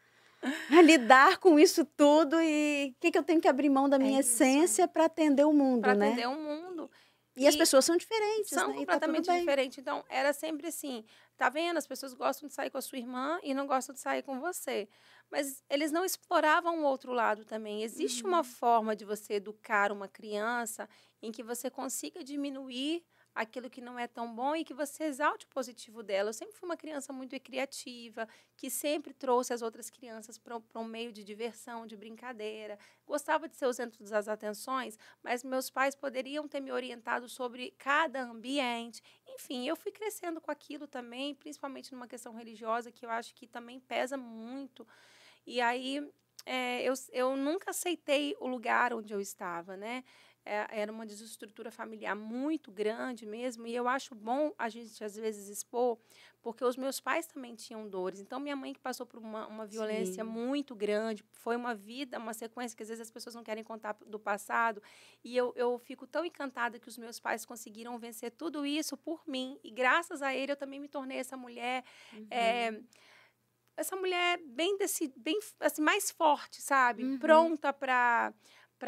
lidar com isso tudo e o que eu tenho que abrir mão da minha essência para atender o mundo, Para né? atender o mundo. E as pessoas são diferentes, são né? completamente E tá tudo bem. diferentes. Então, era sempre assim, tá vendo? As pessoas gostam de sair com a sua irmã e não gostam de sair com você. Mas eles não exploravam o outro lado também. Existe uma forma de você educar uma criança em que você consiga diminuir aquilo que não é tão bom e que você exalte o positivo dela. Eu sempre fui uma criança muito criativa, que sempre trouxe as outras crianças para um meio de diversão, de brincadeira. Gostava de ser o centro das atenções, mas meus pais poderiam ter me orientado sobre cada ambiente. Enfim, eu fui crescendo com aquilo também, principalmente numa questão religiosa, que eu acho que também pesa muito. E aí, eu nunca aceitei o lugar onde eu estava, né? Era uma desestrutura familiar muito grande mesmo, e eu acho bom a gente, às vezes, expor, porque os meus pais também tinham dores. Então, minha mãe que passou por uma violência muito grande, foi uma vida, uma sequência que, às vezes, as pessoas não querem contar do passado, e eu fico tão encantada que os meus pais conseguiram vencer tudo isso por mim, e graças a ele eu também me tornei essa mulher... essa mulher bem assim, mais forte, sabe? Pronta para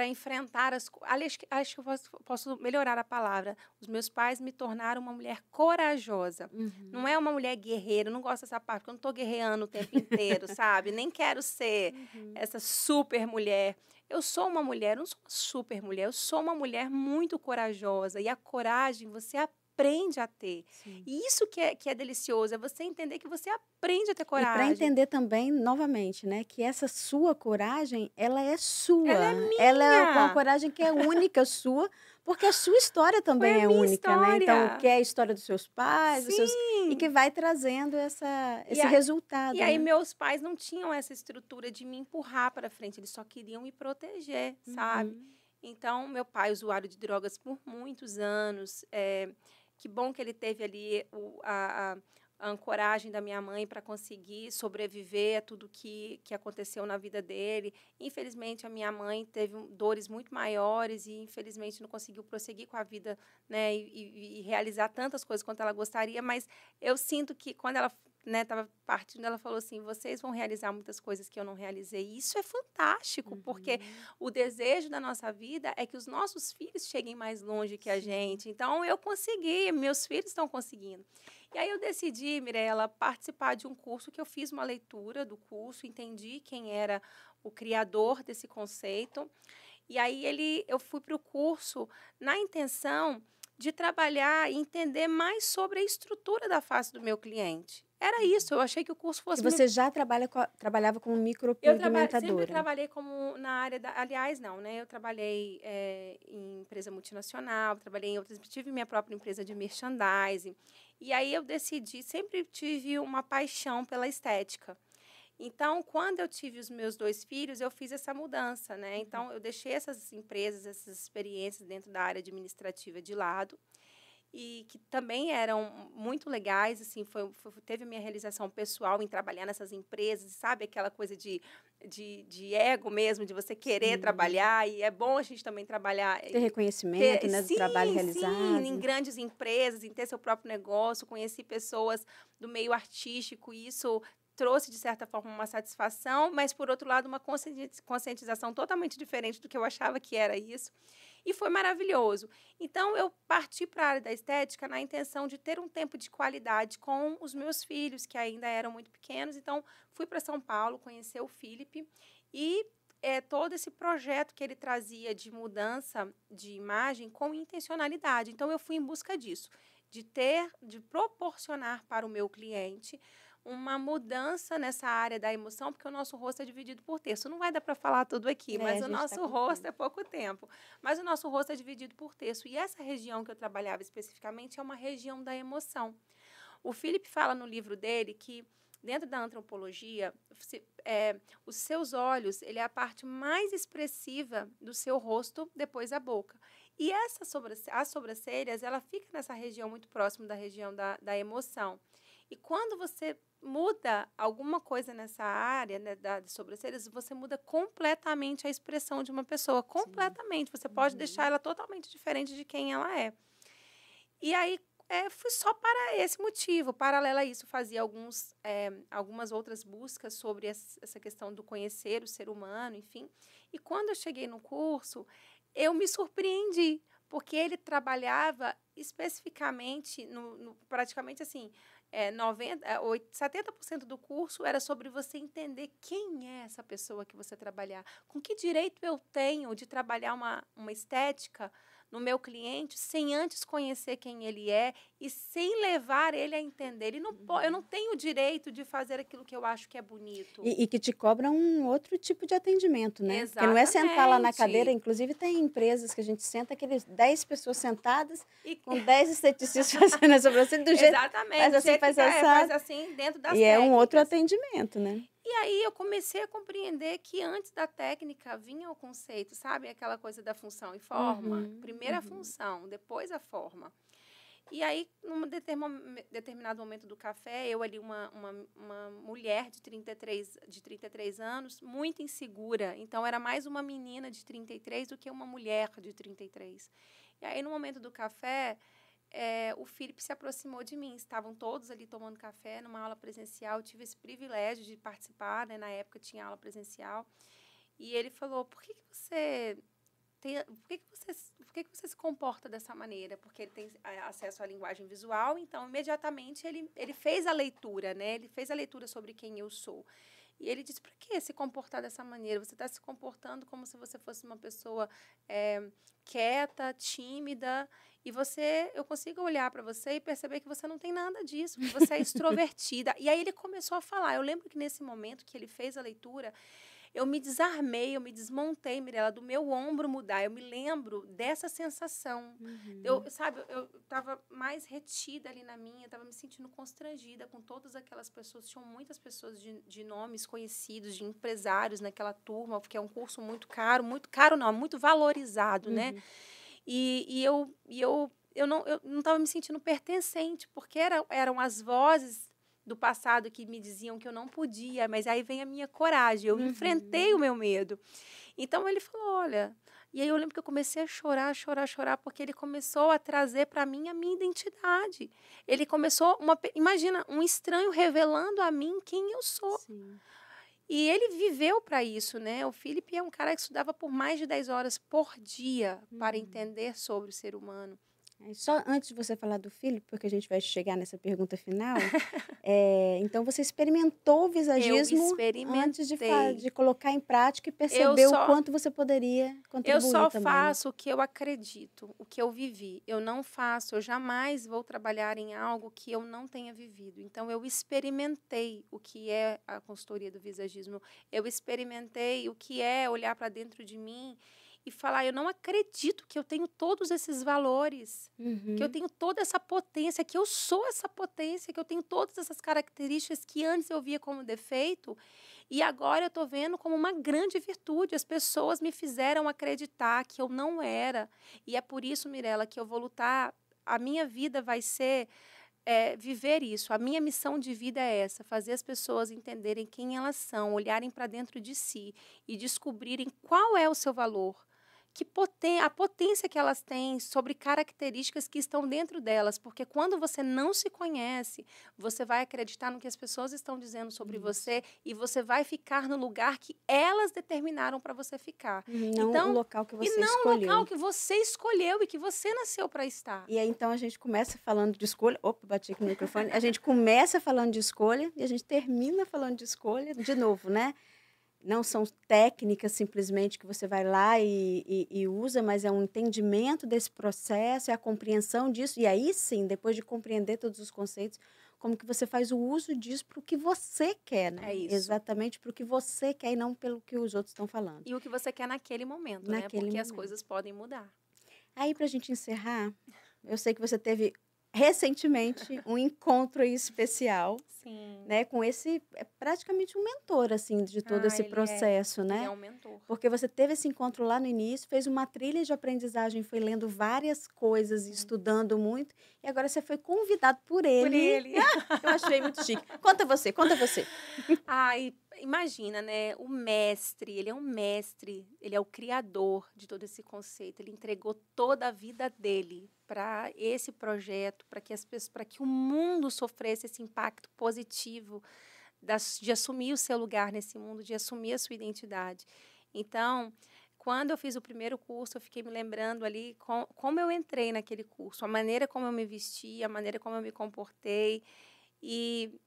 enfrentar as coisas. Aliás, acho que eu posso melhorar a palavra. Os meus pais me tornaram uma mulher corajosa. Não é uma mulher guerreira. Eu não gosto dessa parte, porque eu não estou guerreando o tempo inteiro, sabe? Nem quero ser essa super mulher. Eu sou uma mulher, não sou uma super mulher. Eu sou uma mulher muito corajosa. E a coragem você aprende a ter. E isso que é delicioso, é você entender que você aprende a ter coragem. E para entender também, novamente, né, que essa sua coragem, ela é sua. Ela é minha. Ela é uma coragem que é única sua, porque a sua história também é única, né? Então, que é a história dos seus pais, e que vai trazendo esse resultado. E aí, meus pais não tinham essa estrutura de me empurrar para frente, eles só queriam me proteger, sabe? Então, meu pai, usuário de drogas por muitos anos, que bom que ele teve ali a ancoragem da minha mãe para conseguir sobreviver a tudo que aconteceu na vida dele. Infelizmente, a minha mãe teve dores muito maiores e, infelizmente, não conseguiu prosseguir com a vida, né, e realizar tantas coisas quanto ela gostaria, mas eu sinto que quando ela estava partindo, ela falou assim, vocês vão realizar muitas coisas que eu não realizei. E isso é fantástico, porque o desejo da nossa vida é que os nossos filhos cheguem mais longe que a gente. Então, eu consegui, meus filhos estão conseguindo. E aí eu decidi, Mirela, participar de um curso que eu fiz uma leitura do curso, entendi quem era o criador desse conceito. E aí eu fui para o curso na intenção de trabalhar e entender mais sobre a estrutura da face do meu cliente. Era isso, eu achei que o curso fosse... E você já trabalhava como micropigmentadora? Eu sempre trabalhei na área da... Aliás, não, né? Eu trabalhei em empresa multinacional, tive minha própria empresa de merchandising. E aí eu decidi, sempre tive uma paixão pela estética. Então, quando eu tive os meus 2 filhos, eu fiz essa mudança, né? Então, eu deixei essas empresas, essas experiências dentro da área administrativa de lado, e que também eram muito legais, assim, teve a minha realização pessoal em trabalhar nessas empresas, sabe? Aquela coisa de ego mesmo, de você querer trabalhar, e é bom a gente também trabalhar... Ter reconhecimento, né, do trabalho realizado. Sim, em grandes empresas, em ter seu próprio negócio, conheci pessoas do meio artístico, e isso trouxe, de certa forma, uma satisfação, mas, por outro lado, uma conscientização totalmente diferente do que eu achava que era isso. E foi maravilhoso. Então, eu parti para a área da estética na intenção de ter um tempo de qualidade com os meus filhos, que ainda eram muito pequenos. Então, fui para São Paulo conhecer o Felipe e todo esse projeto que ele trazia de mudança de imagem com intencionalidade. Então, eu fui em busca disso, de proporcionar para o meu cliente uma mudança nessa área da emoção, porque o nosso rosto é dividido por terço. Não vai dar para falar tudo aqui, mas o nosso rosto é pouco tempo. Mas o nosso rosto é dividido por terço. E essa região que eu trabalhava especificamente é uma região da emoção. O Philip fala no livro dele que, dentro da antropologia, os seus olhos, ele é a parte mais expressiva do seu rosto, depois a boca. E as sobrancelhas, ela fica nessa região muito próxima da região da emoção. E quando você muda alguma coisa nessa área, né, das sobrancelhas, você muda completamente a expressão de uma pessoa. Completamente. Sim. Você pode deixar ela totalmente diferente de quem ela é. E aí, foi só para esse motivo. Paralelo a isso, fazia algumas outras buscas sobre essa questão do conhecer o ser humano, enfim. E quando eu cheguei no curso, eu me surpreendi, porque ele trabalhava especificamente, praticamente assim, 70% do curso era sobre você entender quem é essa pessoa que você trabalhar. Com que direito eu tenho de trabalhar uma estética no meu cliente sem antes conhecer quem ele é e sem levar ele a entender. Eu não tenho o direito de fazer aquilo que eu acho que é bonito. E que te cobram um outro tipo de atendimento, né? Exatamente. Porque não é sentar lá na cadeira. Inclusive, tem empresas que a gente senta, aqueles 10 pessoas sentadas, com 10 esteticistas fazendo a sobrancelha do jeito... Exatamente. Faz assim, faz assim, dentro das técnicas. E é um outro atendimento, né? E aí eu comecei a compreender que antes da técnica vinha o conceito, sabe? Aquela coisa da função e forma. Primeiro a função, depois a forma. E aí, num determinado momento do café, eu ali, uma mulher de 33 anos, muito insegura. Então, era mais uma menina de 33 do que uma mulher de 33. E aí, no momento do café... o Felipe se aproximou de mim. Estavam todos ali tomando café numa aula presencial. Eu tive esse privilégio de participar, né? Na época tinha aula presencial. E ele falou, por que você se comporta dessa maneira? Porque ele tem acesso à linguagem visual, então, imediatamente, ele fez a leitura, né? Ele fez a leitura sobre quem eu sou. E ele disse, por que se comportar dessa maneira? Você está se comportando como se você fosse uma pessoa quieta, tímida, e eu consigo olhar para você e perceber que você não tem nada disso, que você é extrovertida. E aí ele começou a falar. Eu lembro que nesse momento que ele fez a leitura, eu me desarmei, eu me desmontei, Mirela, do meu ombro mudar. Eu me lembro dessa sensação. Eu estava mais retida ali na minha, estava me sentindo constrangida com todas aquelas pessoas. Tinham muitas pessoas de nomes conhecidos, de empresários naquela turma, porque é um curso muito caro não, muito valorizado, né? E eu não estava me sentindo pertencente, porque eram as vozes do passado que me diziam que eu não podia, mas aí vem a minha coragem, eu enfrentei o meu medo. Então, ele falou, olha... E aí eu lembro que eu comecei a chorar, porque ele começou a trazer para mim a minha identidade. Ele começou, imagina, um estranho revelando a mim quem eu sou. Sim. E ele viveu para isso, né? O Felipe é um cara que estudava por mais de 10 horas por dia para entender sobre o ser humano. Só antes de você falar do Felipe, porque a gente vai chegar nessa pergunta final, então você experimentou o visagismo antes de colocar em prática e perceber o quanto você poderia contribuir. Eu só também, faço o que eu acredito, o que eu vivi. Eu jamais vou trabalhar em algo que eu não tenha vivido. Então, eu experimentei o que é a consultoria do visagismo. Eu experimentei o que é olhar para dentro de mim e falar, eu não acredito que eu tenho todos esses valores, que eu tenho toda essa potência, que eu sou essa potência, que eu tenho todas essas características que antes eu via como defeito e agora eu estou vendo como uma grande virtude. As pessoas me fizeram acreditar que eu não era. E é por isso, Mirela, que eu vou lutar. A minha vida vai ser viver isso. A minha missão de vida é essa, fazer as pessoas entenderem quem elas são, olharem para dentro de si e descobrirem qual é o seu valor. A potência que elas têm sobre características que estão dentro delas, porque quando você não se conhece, você vai acreditar no que as pessoas estão dizendo sobre você e você vai ficar no lugar que elas determinaram para você ficar. Não o local que você escolheu. E não o local que você escolheu e que você nasceu para estar. E aí, então, a gente começa falando de escolha. Opa, bati aqui no microfone. A gente começa falando de escolha e a gente termina falando de escolha de novo, né? Não são técnicas simplesmente que você vai lá e usa, mas é um entendimento desse processo, é a compreensão disso. E aí sim, depois de compreender todos os conceitos, como que você faz o uso disso para o que você quer, né? É isso. Exatamente para o que você quer e não pelo que os outros estão falando. E o que você quer naquele momento, né? Naquele Porque as momento. coisas podem mudar. Aí, para a gente encerrar, eu sei que você teve recentemente um encontro aí especial, Sim. né? Com esse, é praticamente um mentor, assim, de todo esse processo, Ele né? é um mentor. Porque você teve esse encontro lá no início, fez uma trilha de aprendizagem, foi lendo várias coisas, estudando muito, e agora você foi convidado por ele. Por ele. Eu achei muito chique. Conta você, conta você. Ai, imagina, né? O mestre, ele é um mestre, ele é o criador de todo esse conceito. Ele entregou toda a vida dele para esse projeto, para que as pessoas, para que o mundo sofresse esse impacto positivo de assumir o seu lugar nesse mundo, de assumir a sua identidade. Então, quando eu fiz o primeiro curso, eu fiquei me lembrando ali como eu entrei naquele curso, a maneira como eu me vesti, a maneira como eu me comportei. E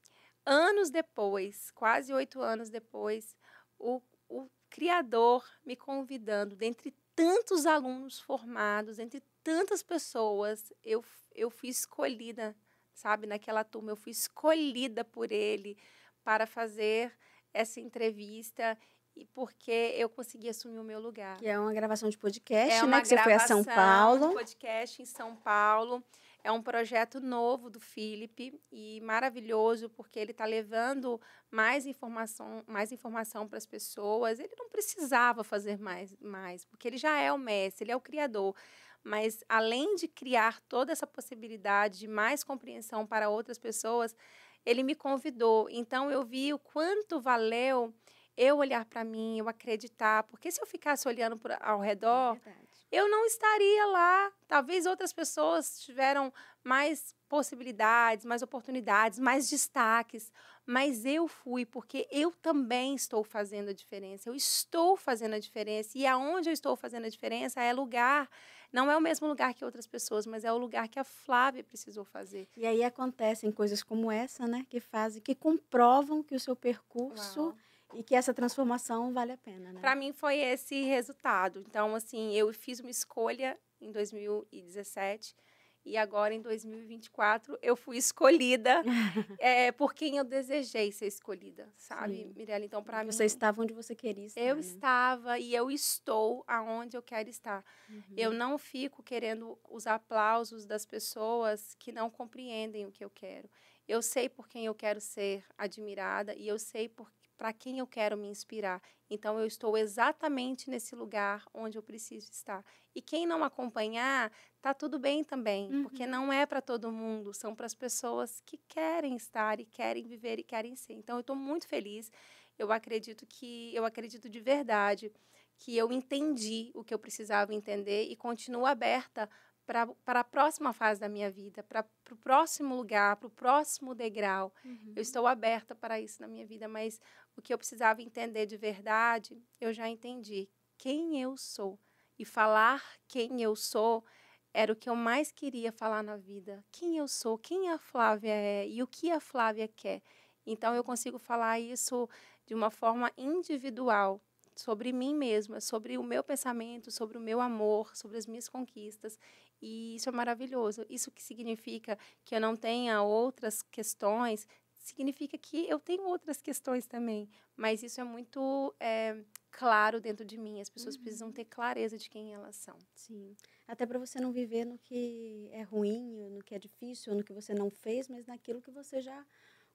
anos depois, quase 8 anos depois, o criador me convidando, dentre tantos alunos formados, entre tantas pessoas, eu fui escolhida, sabe, naquela turma, eu fui escolhida por ele para fazer essa entrevista e porque eu consegui assumir o meu lugar. Que é uma gravação de podcast, É né? uma Que você foi a São Paulo. podcast em São Paulo. É um projeto novo do Felipe e maravilhoso, porque ele está levando mais informação para as pessoas. Ele não precisava fazer mais, porque ele já é o mestre, ele é o criador. Mas, além de criar toda essa possibilidade de mais compreensão para outras pessoas, ele me convidou. Então, eu vi o quanto valeu eu olhar para mim, eu acreditar. Porque se eu ficasse olhando ao redor, eu não estaria lá. Talvez outras pessoas tiveram mais possibilidades, mais oportunidades, mais destaques. Mas eu fui porque eu também estou fazendo a diferença. Eu estou fazendo a diferença. E aonde eu estou fazendo a diferença é lugar. Não é o mesmo lugar que outras pessoas, mas é o lugar que a Flávia precisou fazer. E aí acontecem coisas como essa, né? Que comprovam que o seu percurso... Uau. E que essa transformação vale a pena, né? Para mim foi esse resultado. Então, assim, eu fiz uma escolha em 2017 e agora em 2024 eu fui escolhida por quem eu desejei ser escolhida, sabe, Mirella? Então, para mim... Você estava onde você queria estar, Eu né? estava e eu estou aonde eu quero estar. Eu não fico querendo os aplausos das pessoas que não compreendem o que eu quero. Eu sei por quem eu quero ser admirada e eu sei para quem eu quero me inspirar. Então, eu estou exatamente nesse lugar onde eu preciso estar. E quem não acompanhar, tá tudo bem também, porque não é para todo mundo, são para as pessoas que querem estar e querem viver e querem ser. Então, eu estou muito feliz. Eu acredito de verdade que eu entendi o que eu precisava entender e continuo aberta para a próxima fase da minha vida, para o próximo lugar, para o próximo degrau. Eu estou aberta para isso na minha vida, mas o que eu precisava entender de verdade, eu já entendi. Quem eu sou. E falar quem eu sou era o que eu mais queria falar na vida. Quem eu sou, quem a Flávia é e o que a Flávia quer. Então, eu consigo falar isso de uma forma individual, sobre mim mesma, sobre o meu pensamento, sobre o meu amor, sobre as minhas conquistas. E isso é maravilhoso. Isso que significa que eu não tenha outras questões, significa que eu tenho outras questões também. Mas isso é muito claro dentro de mim. As pessoas precisam ter clareza de quem elas são. Sim. Até para você não viver no que é ruim, ou no que é difícil, ou no que você não fez, mas naquilo que você já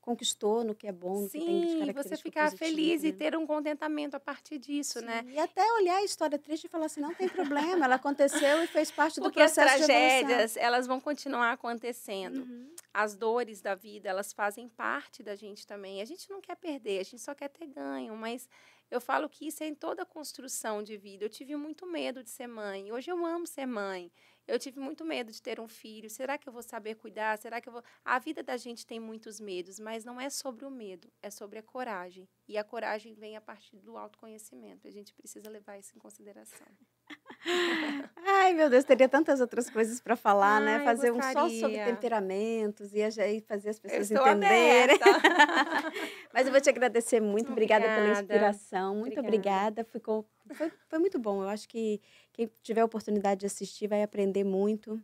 conquistou, no que é bom, no que tem de Sim, característica você ficar positiva, feliz né? e ter um contentamento a partir disso, né? E até olhar a história triste e falar assim, não tem problema, ela aconteceu e fez parte do Porque as processo de evolução. tragédias, elas vão continuar acontecendo. As dores da vida, elas fazem parte da gente também. A gente não quer perder, a gente só quer ter ganho, mas eu falo que isso é em toda a construção de vida. Eu tive muito medo de ser mãe. Hoje eu amo ser mãe. Eu tive muito medo de ter um filho. Será que eu vou saber cuidar? Será que eu vou... A vida da gente tem muitos medos, mas não é sobre o medo, é sobre a coragem. E a coragem vem a partir do autoconhecimento. A gente precisa levar isso em consideração. Ai, meu Deus, teria tantas outras coisas para falar, né? Eu Fazer um só sobre gostaria. temperamentos e aí fazer as Eu pessoas estou entenderem. aberta. Mas eu vou te agradecer muito, obrigada pela Obrigada. inspiração, muito obrigada. Foi muito bom. Eu acho que quem tiver a oportunidade de assistir vai aprender muito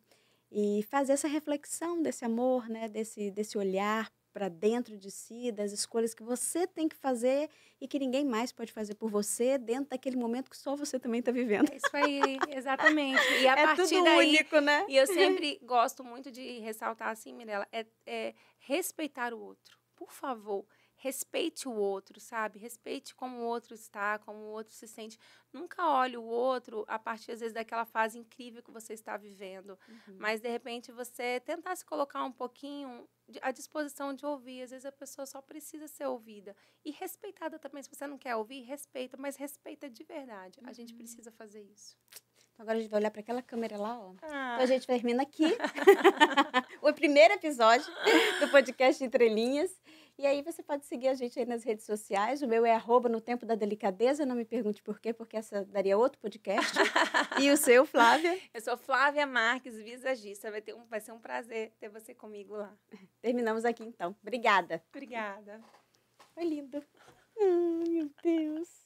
e fazer essa reflexão desse amor, né? Desse olhar para dentro de si, das escolhas que você tem que fazer e que ninguém mais pode fazer por você, dentro daquele momento que só você também está vivendo. É isso aí, exatamente. E a É partir tudo daí, único, né? e eu sempre gosto muito de ressaltar assim, Mirella, é respeitar o outro. Por favor, respeite o outro, sabe? Respeite como o outro está, como o outro se sente. Nunca olhe o outro a partir, às vezes, daquela fase incrível que você está vivendo. Mas, de repente, você tentar se colocar um pouquinho à disposição de ouvir. Às vezes, a pessoa só precisa ser ouvida. E respeitada também. Se você não quer ouvir, respeita, mas respeita de verdade. A gente precisa fazer isso. Então, agora a gente vai olhar para aquela câmera lá, ó. Ah. Então, a gente termina aqui o primeiro episódio do podcast Entre Linhas. E aí você pode seguir a gente aí nas redes sociais. O meu é @notempodadelicadeza. Não me pergunte por quê, porque essa daria outro podcast. E o seu, Flávia? Eu sou Flávia Marques, visagista. Vai ser um prazer ter você comigo lá. Terminamos aqui, então. Obrigada. Obrigada. Foi lindo. Ai, meu Deus.